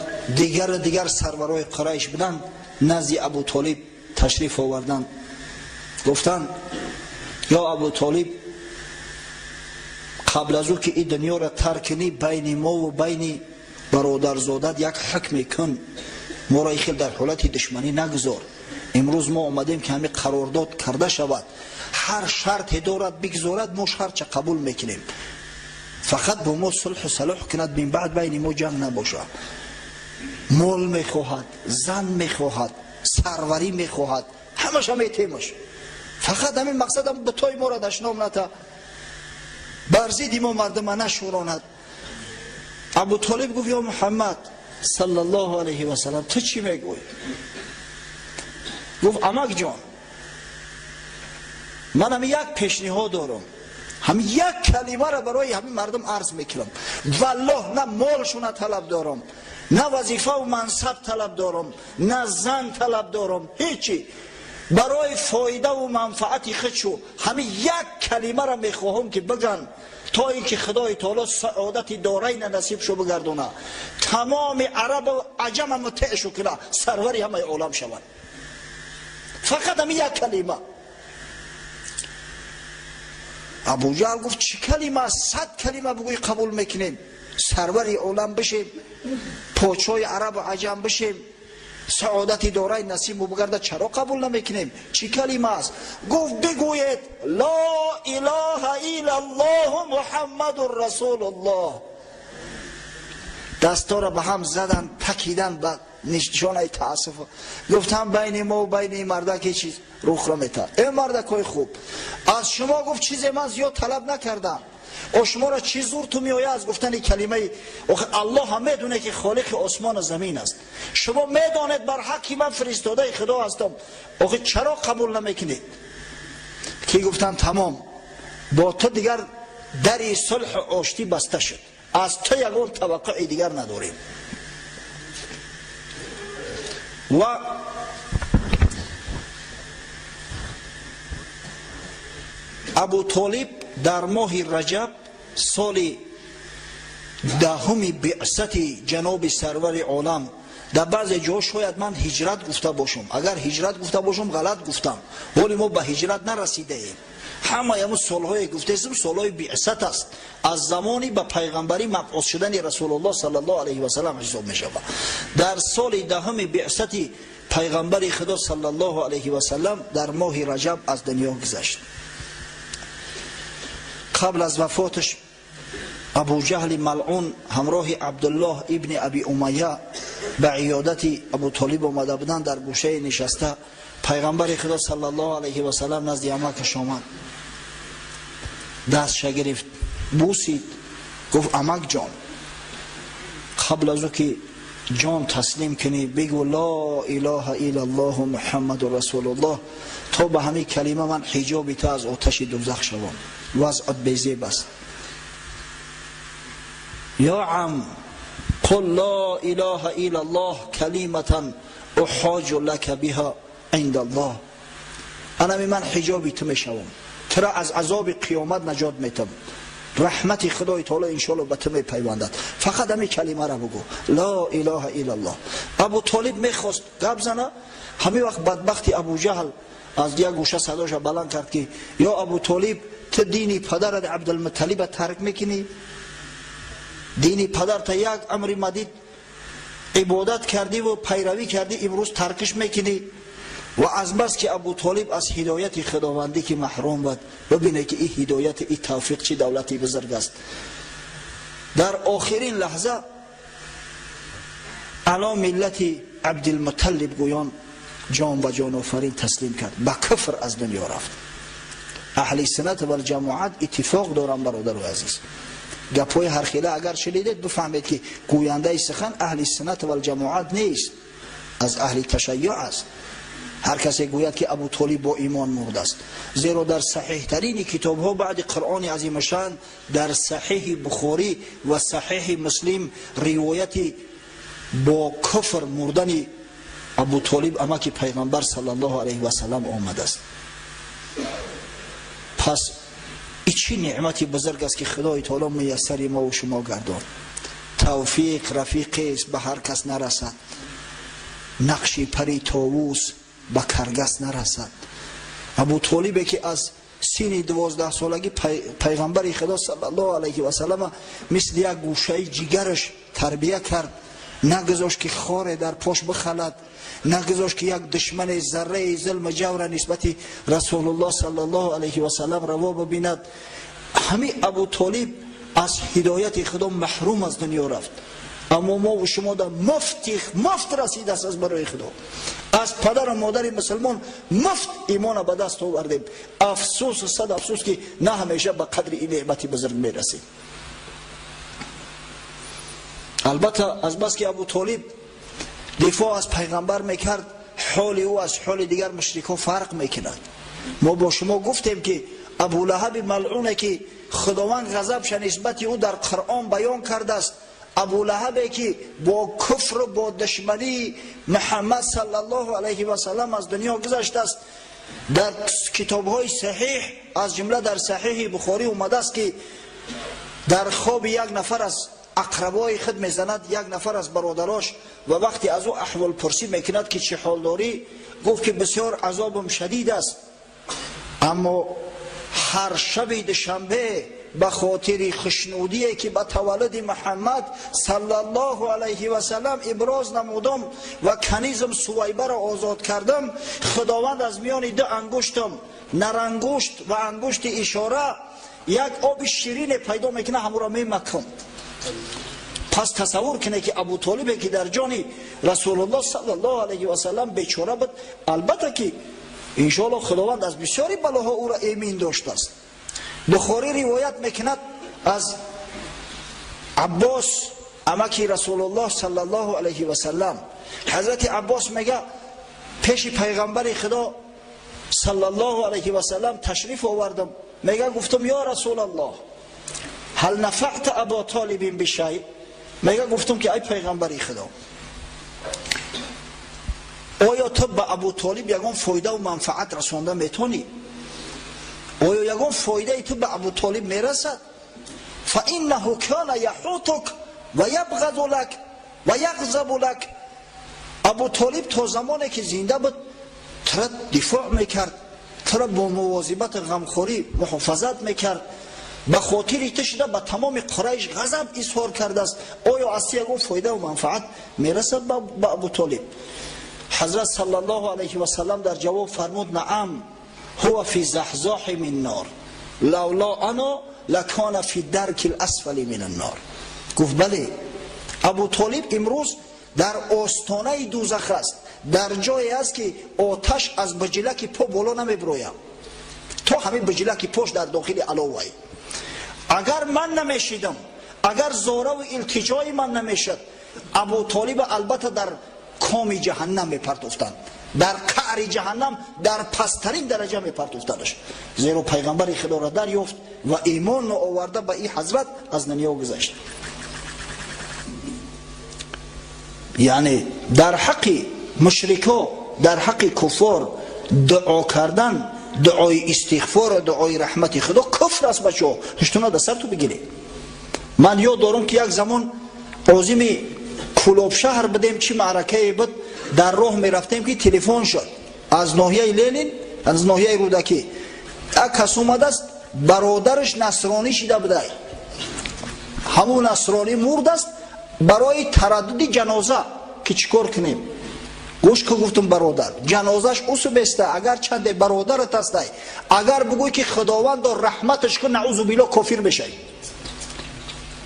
دیگر سرورای قریش بودند، نزد ابو طالب تشریف آوردند. گفتند یا ابو طالب، قبل از او که این دنیا را ترک کنی بین ما و بین برادرزادت یک حکم کن، ما را خیلی در حالت دشمنی نگذار. امروز ما آمدیم که همین قرارداد کرده شود، هر شرط دارد بگذارد ما شرط قبول میکنیم، فقط با ما صلح و صلاح کند، بین بعد بین ما جنگ نباشه. مال میخواهد، زن میخواهد، سروری میخواهد، همش میتیمش، فقط همین مقصد هم به توی ما را دشنام نتا، برزید ما مردم نشوراند. ابو طالب گفت یا محمد صلی الله علیه و سلم تو چی میگوی؟ گفت عمک جان، من هم یک پیشنهاد دارم، هم یک کلمه را برای همین مردم عرض میکنم. والله نه مالشون طلب دارم، نه وظیفه و منصب طلب دارم، نه زن طلب دارم، هیچی. برای فایده و منفعت خودشو همین یک کلمه را میخواهم که بگن تا اینکه خدای تعالی سعادت دارین نصیب شو بگردونه، تمام عرب و عجم مطیع شو کنه، سروری همه عالم شود. فقط همین یک کلمه. ابو جهل گفت چه کلمه؟ 100 کلمه بگوی قبول میکنیم، سروری عالم بشیم، پادشاه عرب و عجم بشیم، سعادتی دارای نصیب و بگرده، چرا قبول نمیکنیم؟ چی کلمه است؟ گفت بگوید لا اله الا الله محمد رسول الله. دستا را به هم زدن، تکیدن به نشانه تاسف. گفتم بین ما و بین این مرده که چیز روخ را میتر. ای مرده کوی خوب، از شما گفت چیز من زیاد طلب نکردم، او شما را چی زور تو میآید از گفتن این کلمه؟ الله هم میدونه که خالق آسمان و زمین است، شما میدانید بر حقی من فرستاده خدا هستم، آخه چرا قبول نمیکنید؟ که گفتن تمام، با تو دیگر در صلح و آشتی بسته شد، از تو یگان توقع دیگر نداریم. و ابو طالب در ماه رجب سال 10 بعثت جناب سرور عالم، در بعض جا شاید من هجرت گفته باشم، اگر هجرت گفته باشم غلط گفتم، ولی ما به هجرت نرسیده ایم. همه همون سالهای گفته ایم سالهای بعثت است، از زمانی به پیغمبری مبعوث شدن رسول الله صلی الله علیه و سلم حساب می شود. در سال 10 بعثت پیغمبر خدا صلی الله علیه و سلم در ماه رجب از دنیا گذشت. قبل از وفاتش ابو جهل ملعون همراه عبدالله ابن ابی امیه به عیادت ابو طالب آمده بودند، در گوشه نشسته پیغمبر خدا صلی الله علیه و سلم نزد عمکش آمد، دستش گرفت، بوسید، گفت عمک جان، قبل از او که جان تسلیم کنی بگو لا اله الا الله محمد رسول الله، تا به همین کلمه من حجاب تو از آتش دوزخ شوم. وضعت بیزیب است. یا عم قل لا اله الا الله کلمتا احاج لك بها عند الله، انا من حجابی تو میشوم، ترا از عذاب قیامت نجات میتم، رحمت خدای تعالی انشاءالله به تو میپیوندد، فقط همین کلمه را بگو لا اله الا الله. ابو طالب میخواست گپ زنه، همین وقت بدبختی ابو جهل از یک گوشه صداش بلند کرد که یا ابو طالب تو دینی پدرت عبدالمطلب ترک میکنی؟ دین پدرت یک عمر مدید عبادت کردی و پیروی کردی، امروز ترکش میکنی. و از بس که ابو طالب از هدایت خداوندی که محروم بود، ببینه که این هدایت، این توفیق چه دولتی بزرگ است. در آخرین لحظه علی ملت عبدالمطلب گویان جان و جان آفرین تسلیم کرد، به کفر از دنیا رفت. اهل سنت و الجماعت اتفاق دارن برادر و عزیز. گپای هر خیله اگر شنیدید بفهمید که گوینده سخن اهل سنت و الجماعت نیست، از اهل تشیع است. هر کسی گوید که ابو طالب با ایمان مرده است، زیرا در صحیح ترین کتاب ها بعد قرآن عظیم شان در صحیح بخاری و صحیح مسلم روایتی با کفر مردن ابو طالب امک پیغمبر صلی الله علیه و سلم آمده است. پس این چه نعمتی بزرگ است که خدای تعالی میسر ما و شما گردان. توفیق رفیق است به هر کس نرسد، نقشی پری طاووس به کرگس نرسد. ابو طالب که از سن 12 سالگی پیغمبر خدا صلی الله علیه و سلم مثل یک گوشه جگرش تربیه کرد، نگذاشت که خار در پاش بخلد، نگذاشت که یک دشمن ذره ظلم جور نسبت رسول الله صلی الله علیه و سلم روا ببیند. همین ابو طالب از هدایت خدا محروم از دنیا رفت، اما ما و شما در مفت رسید است از برای خدا. از پدر و مادر مسلمان مفت ایمان به دست آوردیم. افسوس و صد افسوس که نه همیشه به قدر این نعمتی بزرگ میرسیم. البته از بس که ابو طالب دفاع از پیغمبر میکرد، حال او از حال دیگر مشرکان فرق میکند. ما با شما گفتیم که ابو لهب ملعونه که خداوند غضبش نسبت او در قرآن بیان کرده است، ابو لهبی که با کفر و با دشمنی محمد صلی الله علیه و سلم از دنیا گذشته است، در کتاب های صحیح از جمله در صحیح بخاری اومده است که در خواب یک نفر از اقربای خود میزند، یک نفر از برادراش، و وقتی از او احوال پرسی میکند که چه حال داری، گفت که بسیار عذابم شدید است، اما هر شب دوشنبه به خاطر خشنودی که به تولد محمد صلی الله علیه و سلم ابراز نمودم و کنیزم سویبه را آزاد کردم، خداوند از میان دو انگشتم، نرانگشت و انگشت اشاره، یک آب شیرین پیدا میکنه، همون را میمکم. پس تصور کنه که ابو طالب که در جان رسول الله صلی الله علیه و سلم بیچاره بود، البته که انشاءالله خداوند از بسیاری بلاها او را ایمن داشته است. بخاری روایت میکند از عباس عمک رسول الله صلی الله علیه و سلم، حضرت عباس میگه پیش پیغمبر خدا صلی الله علیه و سلم تشریف آوردم، میگه گفتم یا رسول الله هل نفعت ابا طالب بشیء، میگه گفتم که ای پیغمبر خدا آیا تو به ابو طالب یگان فایده و منفعت رسانده میتونی؟ آیا یگان فایده تو به ابو طالب میرسد؟ فانه کان یحوتک و یبغض لک و یغضب لک. ابو طالب تا زمانی که زنده بود تو را دفاع میکرد، تو را با مواظبت غمخوری محافظت میکرد، به خاطر تو شده به تمام قریش غضب اظهار کرده است. آیا از یگان فایده و منفعت میرسد به ابو طالب؟ حضرت صلی الله علیه و سلم در جواب فرمود نعم هو فی زحزاح من نار لولا انا لکان فی درک الاسفل من النار. گفت بله، ابو طالب امروز در آستانه دوزخ است، در جایی است که آتش از بجلک پا بالا نمیبروید، تو همین بجلک پاش در داخل علاوه. اگر من نمیشیدم، اگر زاره و التجای من نمیشد، ابو طالب البته در کام جهنم میپرتفتند، در قعر جهنم در پسترین درجه میپرتفتندش، زیرا پیغمبر خدا را دریافت و ایمان آورده به این حضرت از دنیا گذشت. یعنی در حق مشرکا، در حق کفار دعا کردن، دعای استغفار و دعای رحمت خدا کفر است. بچه هشتونه در سر تو بگیری. من یاد دارم که یک زمان عازم کلاب شهر بدیم، چی معرکه بود، در راه می رفتیم که تلفن شد از ناحیه لینین، از ناحیه رودکی، یک کس اومده است برادرش نصرانی شده بوده، همون نصرانی مرد است، برای تردد جنازه که چیکار کنیم؟ گوش که گفتم برادر، جنازش اوسو بسته، اگر چند برادرت است، اگر بگوی که خداوند رحمتش کن نعوذ بالله کافر بشه،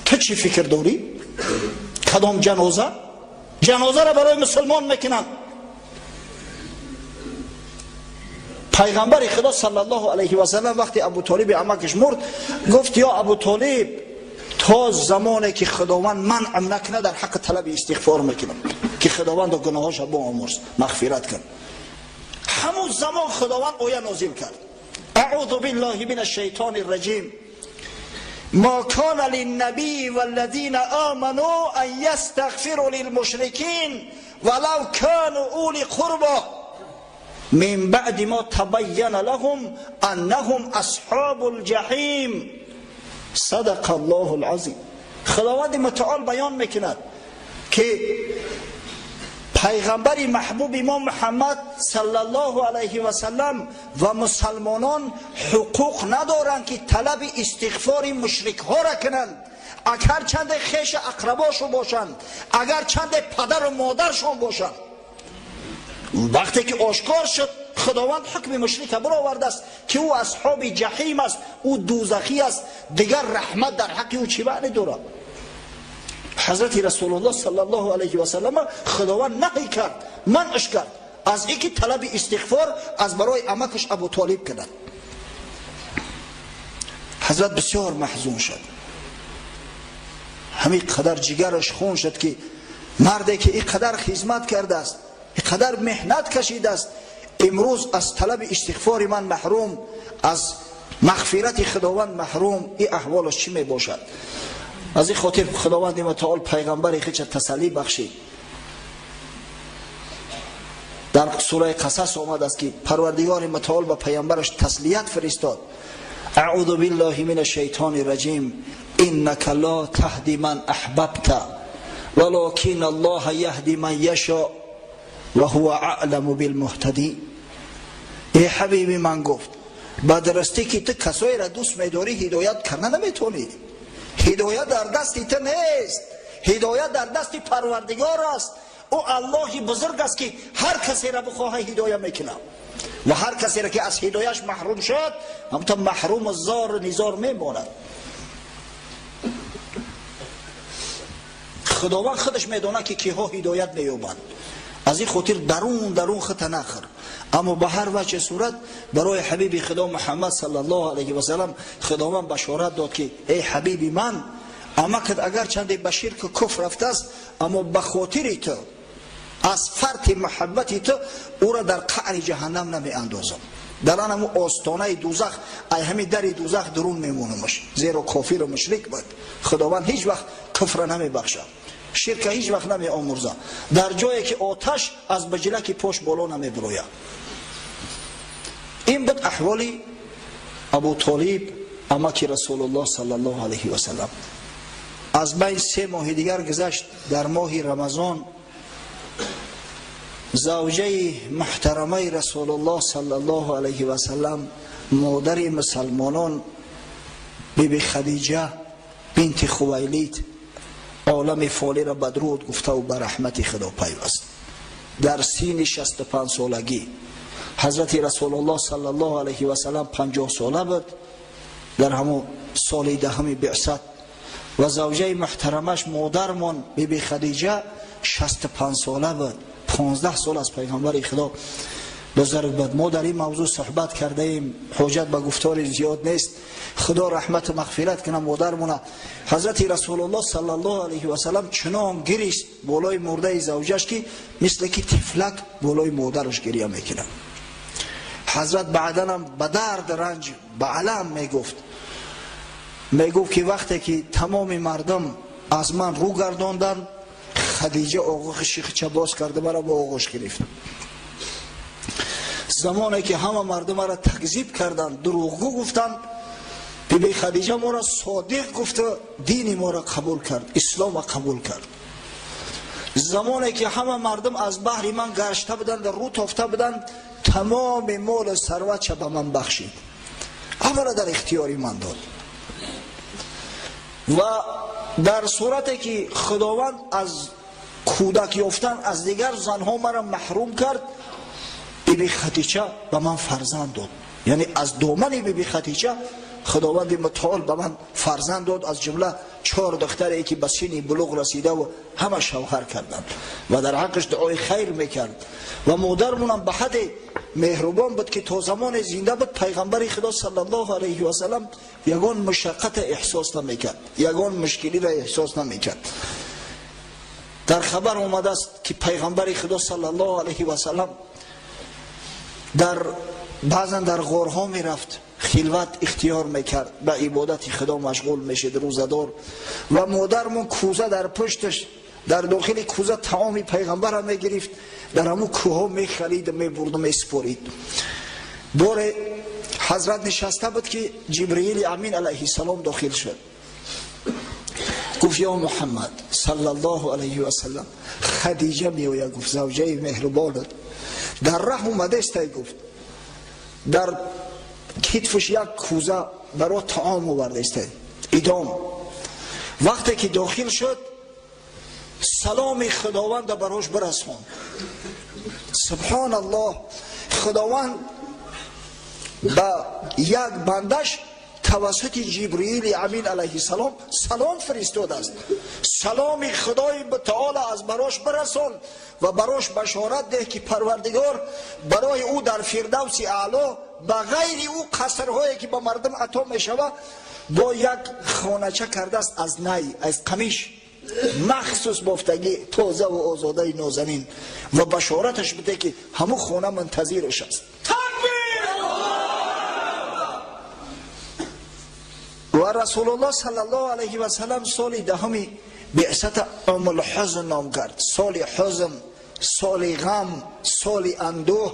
تو چی فکر داری؟ کدام جنازه؟ جنازه را برای مسلمان میکنن. پیغمبر خدا صلی الله علیه و سلم وقتی ابو طالب عمکش مرد گفت یا ابو طالب تا زمانی که خداوند منعم نکنه در حق طلب استغفار میکنم که خداوند گناهاش بیامرز مغفرت کن. همون زمان خداوند آیه نازل کرد اعوذ بالله من الشیطان الرجیم ما کان للنبی والذین آمنوا ان یستغفروا للمشرکین ولو كانوا اولی قربى من بعد ما تبین لهم انهم اصحاب الجحیم صدق الله العظیم. خداوند متعال بیان میکند که پیغمبر محبوب ما محمد صلی الله علیه و سلم و مسلمانان حقوق ندارند که طلب استغفار مشرک ها را کنند، اگر چند خیش اقرباشون باشند، اگر چند پدر و مادرشون باشند. وقتی که آشکار شد خداوند حکم مشرک برآورده است که او اصحاب جحیم است، او دوزخی است، دیگر رحمت در حق او چی معنی دارد؟ حضرت رسول الله صلی الله علیه و سلم خداوند نهی کرد، منعش کرد از اینکه طلب استغفار از برای عمکش ابو طالب کند. حضرت بسیار محزون شد، همین قدر جگرش خون شد که مردی که این قدر خدمت کرده است، این قدر محنت کشیده است، امروز از طلب استغفار من محروم، از مغفرت خداوند محروم، این احوالش چی می باشد؟ از این خاطر خداوند متعال پیغمبر خودش تسلی بخشید. در سوره قصص آمد است که پروردگار متعال به پیامبرش تسلیت فرستاد اعوذ بالله من الشیطان الرجیم انک لا تهدی من احببت ولکن الله یهدی من یشاء و هو اعلم بالمهتدین. ای حبیبی من گفت با درستی که تو کسایی را دوست می‌داری هدایت کردن نمیتونی، هدایت در دستی تو نیست، هدایت در دست پروردگار است. او الله بزرگ است که هر کسی را بخواه هدایت میکنه و هر کسی را که از هدایتش محروم شد همتا محروم زار و نزار میماند. خداوند خودش میدونه که کیها هدایت نیابند، از این خاطر درون خط نخر. اما به هر وجه صورت برای حبیب خدا محمد صلی الله علیه و سلم خداوند بشارت داد که ای حبیبی من عمکت اگر چند به شرک کفر رفته است، اما به خاطر تو از فرط محبت تو او را در قعر جهنم نمی اندازم، در آن همون آستانه دوزخ ای همین در دوزخ درون میمونمش، زیرا کافر و مشرک بود. خداوند هیچ وقت کفر نمی بخشه، شرک هیچ وقت نمی آمرزه، در جایی که آتش از بجلک پشت بالا نمی بروید. این بود احوال ابو طالب عمک رسول الله صلی الله علیه و سلم. از بین 3 ماه دیگر گذشت، در ماه رمضان زوجه محترمه رسول الله صلی الله علیه و سلم مادر مسلمانان بیبی خدیجه بنت خویلد عالم فالی را بدرود گفته و به رحمت خدا پیوست. در سین 65 سالگی حضرت رسول الله صلی الله علیه و سلم 50 ساله بود، در همون سال 10 بعثت، و زوجه محترمش مادرمان بیبی خدیجه 65 ساله بود، 15 سال از پیغمبر خدا بزرگ بود. ما در این موضوع صحبت کرده ایم، حاجت به گفتار زیاد نیست. خدا رحمت و مغفرت کنه مادرمونه. حضرت رسول الله صلی الله علیه و سلم چنان گریست بالای مرده زوجش که مثل که طفلک بالای مادرش گریه میکنه. حضرت بعداً هم به درد رنج به علم میگفت که وقتی که تمام مردم از من رو گرداندن، خدیجه آغوش شیخچه باز کرده مرا با آغوش گرفت. زمانی که همه مردم را تکذیب کردن، دروغگو گفتن، بیبی خدیجه ما را صادق گفت، دین ما را قبول کرد، اسلام را قبول کرد. زمانی که همه مردم از بحر من گشته بودن، در رو تافته بودن، تمام مال ثروت به من بخشید، همه را در اختیاری من داد. و در صورتی که خداوند از کودک یافتن از دیگر زنها مرا محروم کرد، بیبی خدیجه به من فرزند داد. یعنی از دامن بیبی خدیجه خداوند متعال به من فرزند داد، از جمله 4 دختری که به سن بلوغ رسیده و همه شوهر کردند و در حقش دعای خیر میکرد. و مادرمونم به حد مهربان بود که تا زمان زنده بود پیغمبر خدا صلی الله علیه و سلم یگان مشقت احساس نمیکرد، یگان مشکلی را احساس نمیکرد. در خبر اومده است که پیغمبر خدا صلی الله علیه و سلم بعضا در غارها میرفت، خلوت اختیار میکرد، به عبادت خدا مشغول میشد، روزدار. و مادرمون کوزه در پشتش، در داخل کوزه طعام پیغمبر را میگرفت، در همون کوها میخرید، میبرد و میسپرید. بار حضرت نشسته بود که جبرئیل امین علیه السلام داخل شد، گفت یا محمد صلی الله علیه و سلم خدیجه میوید. گفت زوجه مهربانت در راه اومده است. گفت در کتفش یک کوزه برای طعام آورده است. ادام وقتی که داخل شد سلام خداوند براش برسوند. سبحان الله، خداوند با یک بندش توسط جبرئیل امین علیه السلام سلام فرستاده است. سلام خدای تعالی از براش برسان و براش بشارت ده که پروردگار برای او در فردوس اعلی به غیر او قصرهایی که به مردم عطا می شود با یک خانچه کرده است از نی، از قمیش مخصوص بافتگی، تازه و آزاده نازنین، و بشارتش بده که همو خانه منتظرش است. و رسول الله صلی الله علیه و سلم سال دهمی بعثت عام الحزن نام کرد. سال حزن، سال غم، سال اندوه،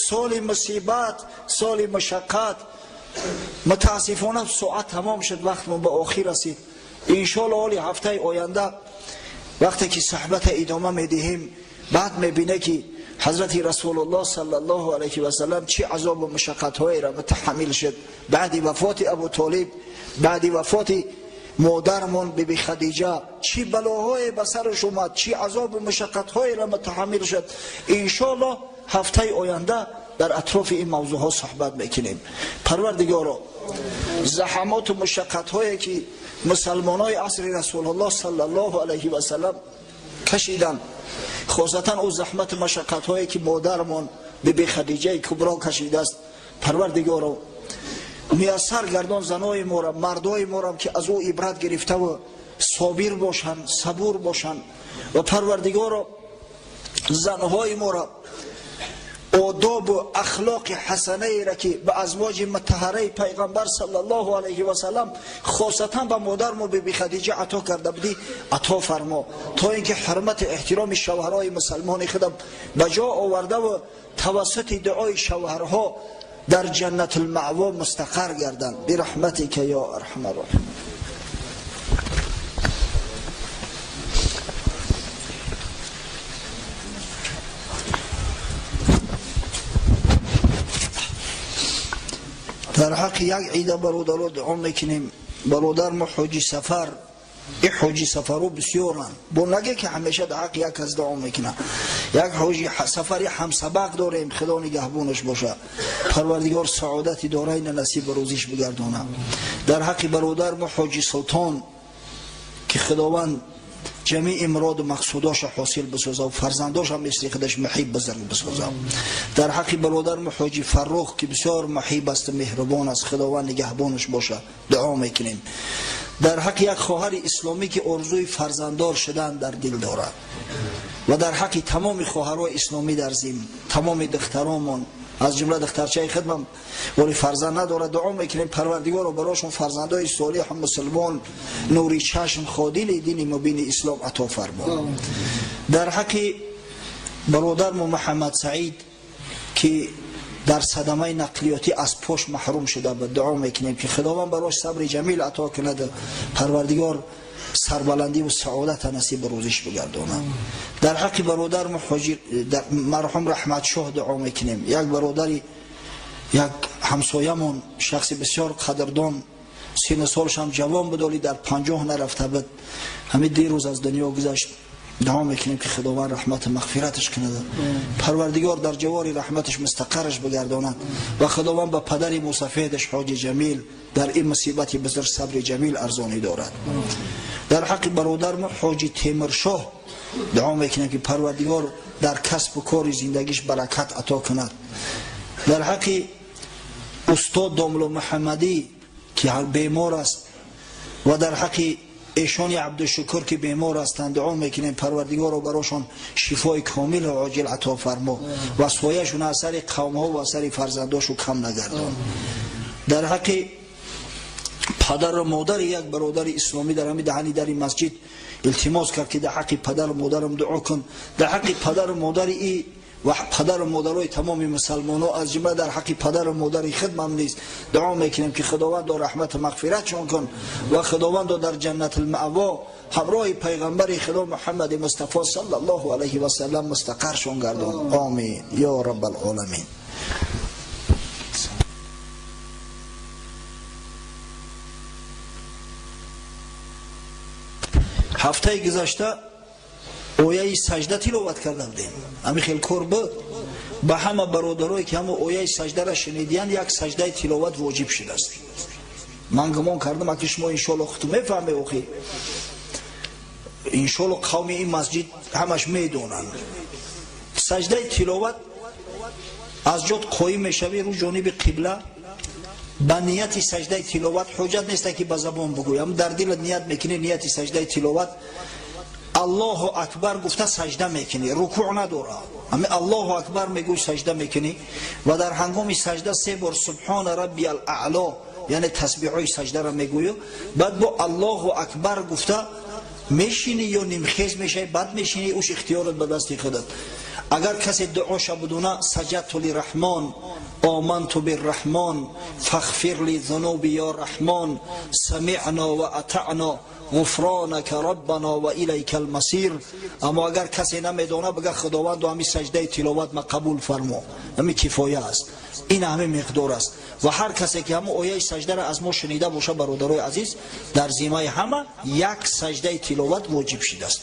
سال مصیبت، سال مشقت. متاسفانه ساعت تمام شد، وقت ما به آخر رسید. انشاءالله حالی هفته آینده وقتی که صحبت ادامه میدهیم بعد میبینه که حضرت رسول الله صلی الله علیه و سلم چه عذاب و مشقت هایی را متحمل شد بعد وفات ابو طالب، بعد وفات مادرمون بیبی خدیجه، چی بلاهای به سرش اومد، چی عذاب و مشقت هایی را متحمل شد. انشاءالله هفته آینده در اطراف این موضوع ها صحبت میکنیم. پروردگارا زحمات و مشقت هایی که مسلمان های عصر رسول الله صلی الله علیه و سلم کشیدن، خاصتا او زحمت مشقت هایی که مادرمون بیبی خدیجه کبرا کشیده است، پروردگارا میسر گردان زنای ما را، مردای ما را که از او عبرت گرفته و صابر باشند، صبور باشند. و پروردگارا زنهای ما را آداب و اخلاق حسنه ای را که به ازواج مطهره پیغمبر صلی الله علیه و سلم خاصتا به مادر ما بیبی خدیجه عطا کرده بودی عطا فرما، تا اینکه حرمت احترام شوهرای مسلمان خودم به جا آورده و توسط دعای شوهرها در جنت المأوا مستقر گردند برحمتک یا ارحم الراحمین. در حق یک عیده برادران دعا میکنیم. برادر ما حاجی سفر، این حاجی سفرو بسیارن، با نگه که همیشه در حق یک از دعا میکنه. یک حاجی سفری هم سبق داریم، خدا نگهبانش باشه، پروردگار سعادتی دارین نصیب روزیش بگردانه. در حق برادر ما حاجی سلطان که خداوند جمیع امراد و مقصوداش حاصل بسازه و فرزنداش هم مثل خودش محیب بزرگ بسازه. در حق برادر ما حاجی فرخ که بسیار محیب است، مهربان است، خداوند نگهبانش باشه دعا میکنیم. در حق یک خواهر اسلامی که آرزوی فرزنددار شدن در دل دارد و در حق تمام خواهرای اسلامی در زمین، تمام دخترامون از جمله دخترچه خدمم ولی فرزند نداره، دعا میکنیم پروردگار رو براشون فرزندای صالح مسلمان نوری چشم خادین دین مبین اسلام عطا فرما. در حق برادر محمد سعید که در صدمه نقلیاتی از پشت محروم شده بود، دعا میکنیم که خداوند براش صبر جمیل عطا کنه، پروردگار سربلندی و سعادت نصیب روزش بگردونه. در حق برادر مرحوم رحمت شاه دعا میکنیم. یک برادری، یک همسایمون، شخص بسیار قدردان، سن سالش هم جوان بود ولی در 50 نرفته بود. همین دیروز از دنیا گذشت. دعا میکنیم که خداوند رحمت مغفرتش کنه، پروردگار در جواری رحمتش مستقرش بگرداند و خداوند به پدر موسفیدش حاجی جمیل در این مصیبت بزرگ صبر جمیل ارزانی دارد. در حق برادرم حاجی تیمورشاه دعا میکنیم که پروردگار در کسب و کار زندگیش برکت عطا کند. در حق استاد داملو محمدی که بیمار است و در حق ایشان عبدالشکر که بیمار هستند دعا میکنیم پروردگار رو براشون شفای کامل و عاجل عطا فرما و سایه‌شون اثر قوم ها و اثر فرزنداشو کم نگردان. در حق پدر و مادر یک برادر اسلامی در همین دهنی در این مسجد التماس کرد که در حق پدر و مادرم دعا کن. در حق پدر و مادر ای و پدر و مادرای تمام مسلمان ها از جمله در حق پدر و مادر خدمم نیست دعا میکنیم که خداوند رحمت مغفرتشون کن و خداوند در جنت المأوا همراه پیغمبر خدا محمد مصطفی صلی الله علیه و سلم مستقرشون گردان. آمین یا رب العالمین. هفته گذشته آیه سجده تلاوت کرده بودیم. همین خیلی کار بود به همه برادرایی که همه آیه سجده را شنیدین یک سجده تلاوت واجب شده است. من گمان کردم که شما انشالله خودتون میفهمه اخی انشالله قوم این مسجد همش میدونن. سجده تلاوت از جد قایم میشوی رو جانب قبله با نیت سجده تلاوت حجت نیست که به زبان بگویم، در دل نیت میکنی نیت سجده تلاوت الله اکبر گفته سجده میکنی، رکوع نداره، اما الله اکبر میگوی سجده میکنی و در هنگام سجده 3 بار سبحان ربی الاعلا یعنی تسبیحای سجده را میگوی. بعد با الله اکبر گفته میشینی یا نیمخیز میشه، بعد میشینی اوش اختیارت به دست خودت. اگر کسی دعاش بدونه سجدت للرحمن آمنت بالرحمن فاغفر لی ذنوبی یا رحمان سمعنا و اطعنا غفرانک ربنا و الیک المصیر. اما اگر کسی نمیدونه بگه خداوند همین سجده تلاوت ما قبول فرما، همین کفایه است، این همه مقدار است. و هر کسی که همون آیه سجده را از ما شنیده باشه برادرای عزیز در ذمه همه یک سجده تلاوت واجب شده است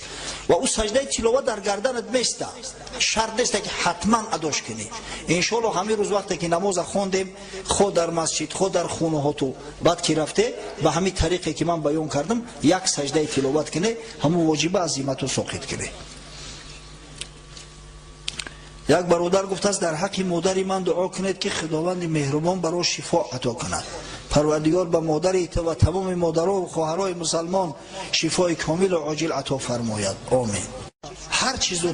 و او سجده تلاوت در گردنت میسته، شرط نیست که حتما اداش کنی. ان شاء الله همین روز وقتی که نماز خوندیم خود در مسجد خود در خونه ها تو بعد که رفته به همین طریقی که من بیان کردم یک سجده تلاوت کنه همون واجب عظیمت رو ساقط کنه. یک برادر گفته است در حق مادری من دعا کنید که خداوند مهربان برای شفا عطا کند. پروردگار به مادریت و تمام مادرها و خواهرای مسلمان شفای کامل و عاجل عطا فرماید. آمین. هر چیزو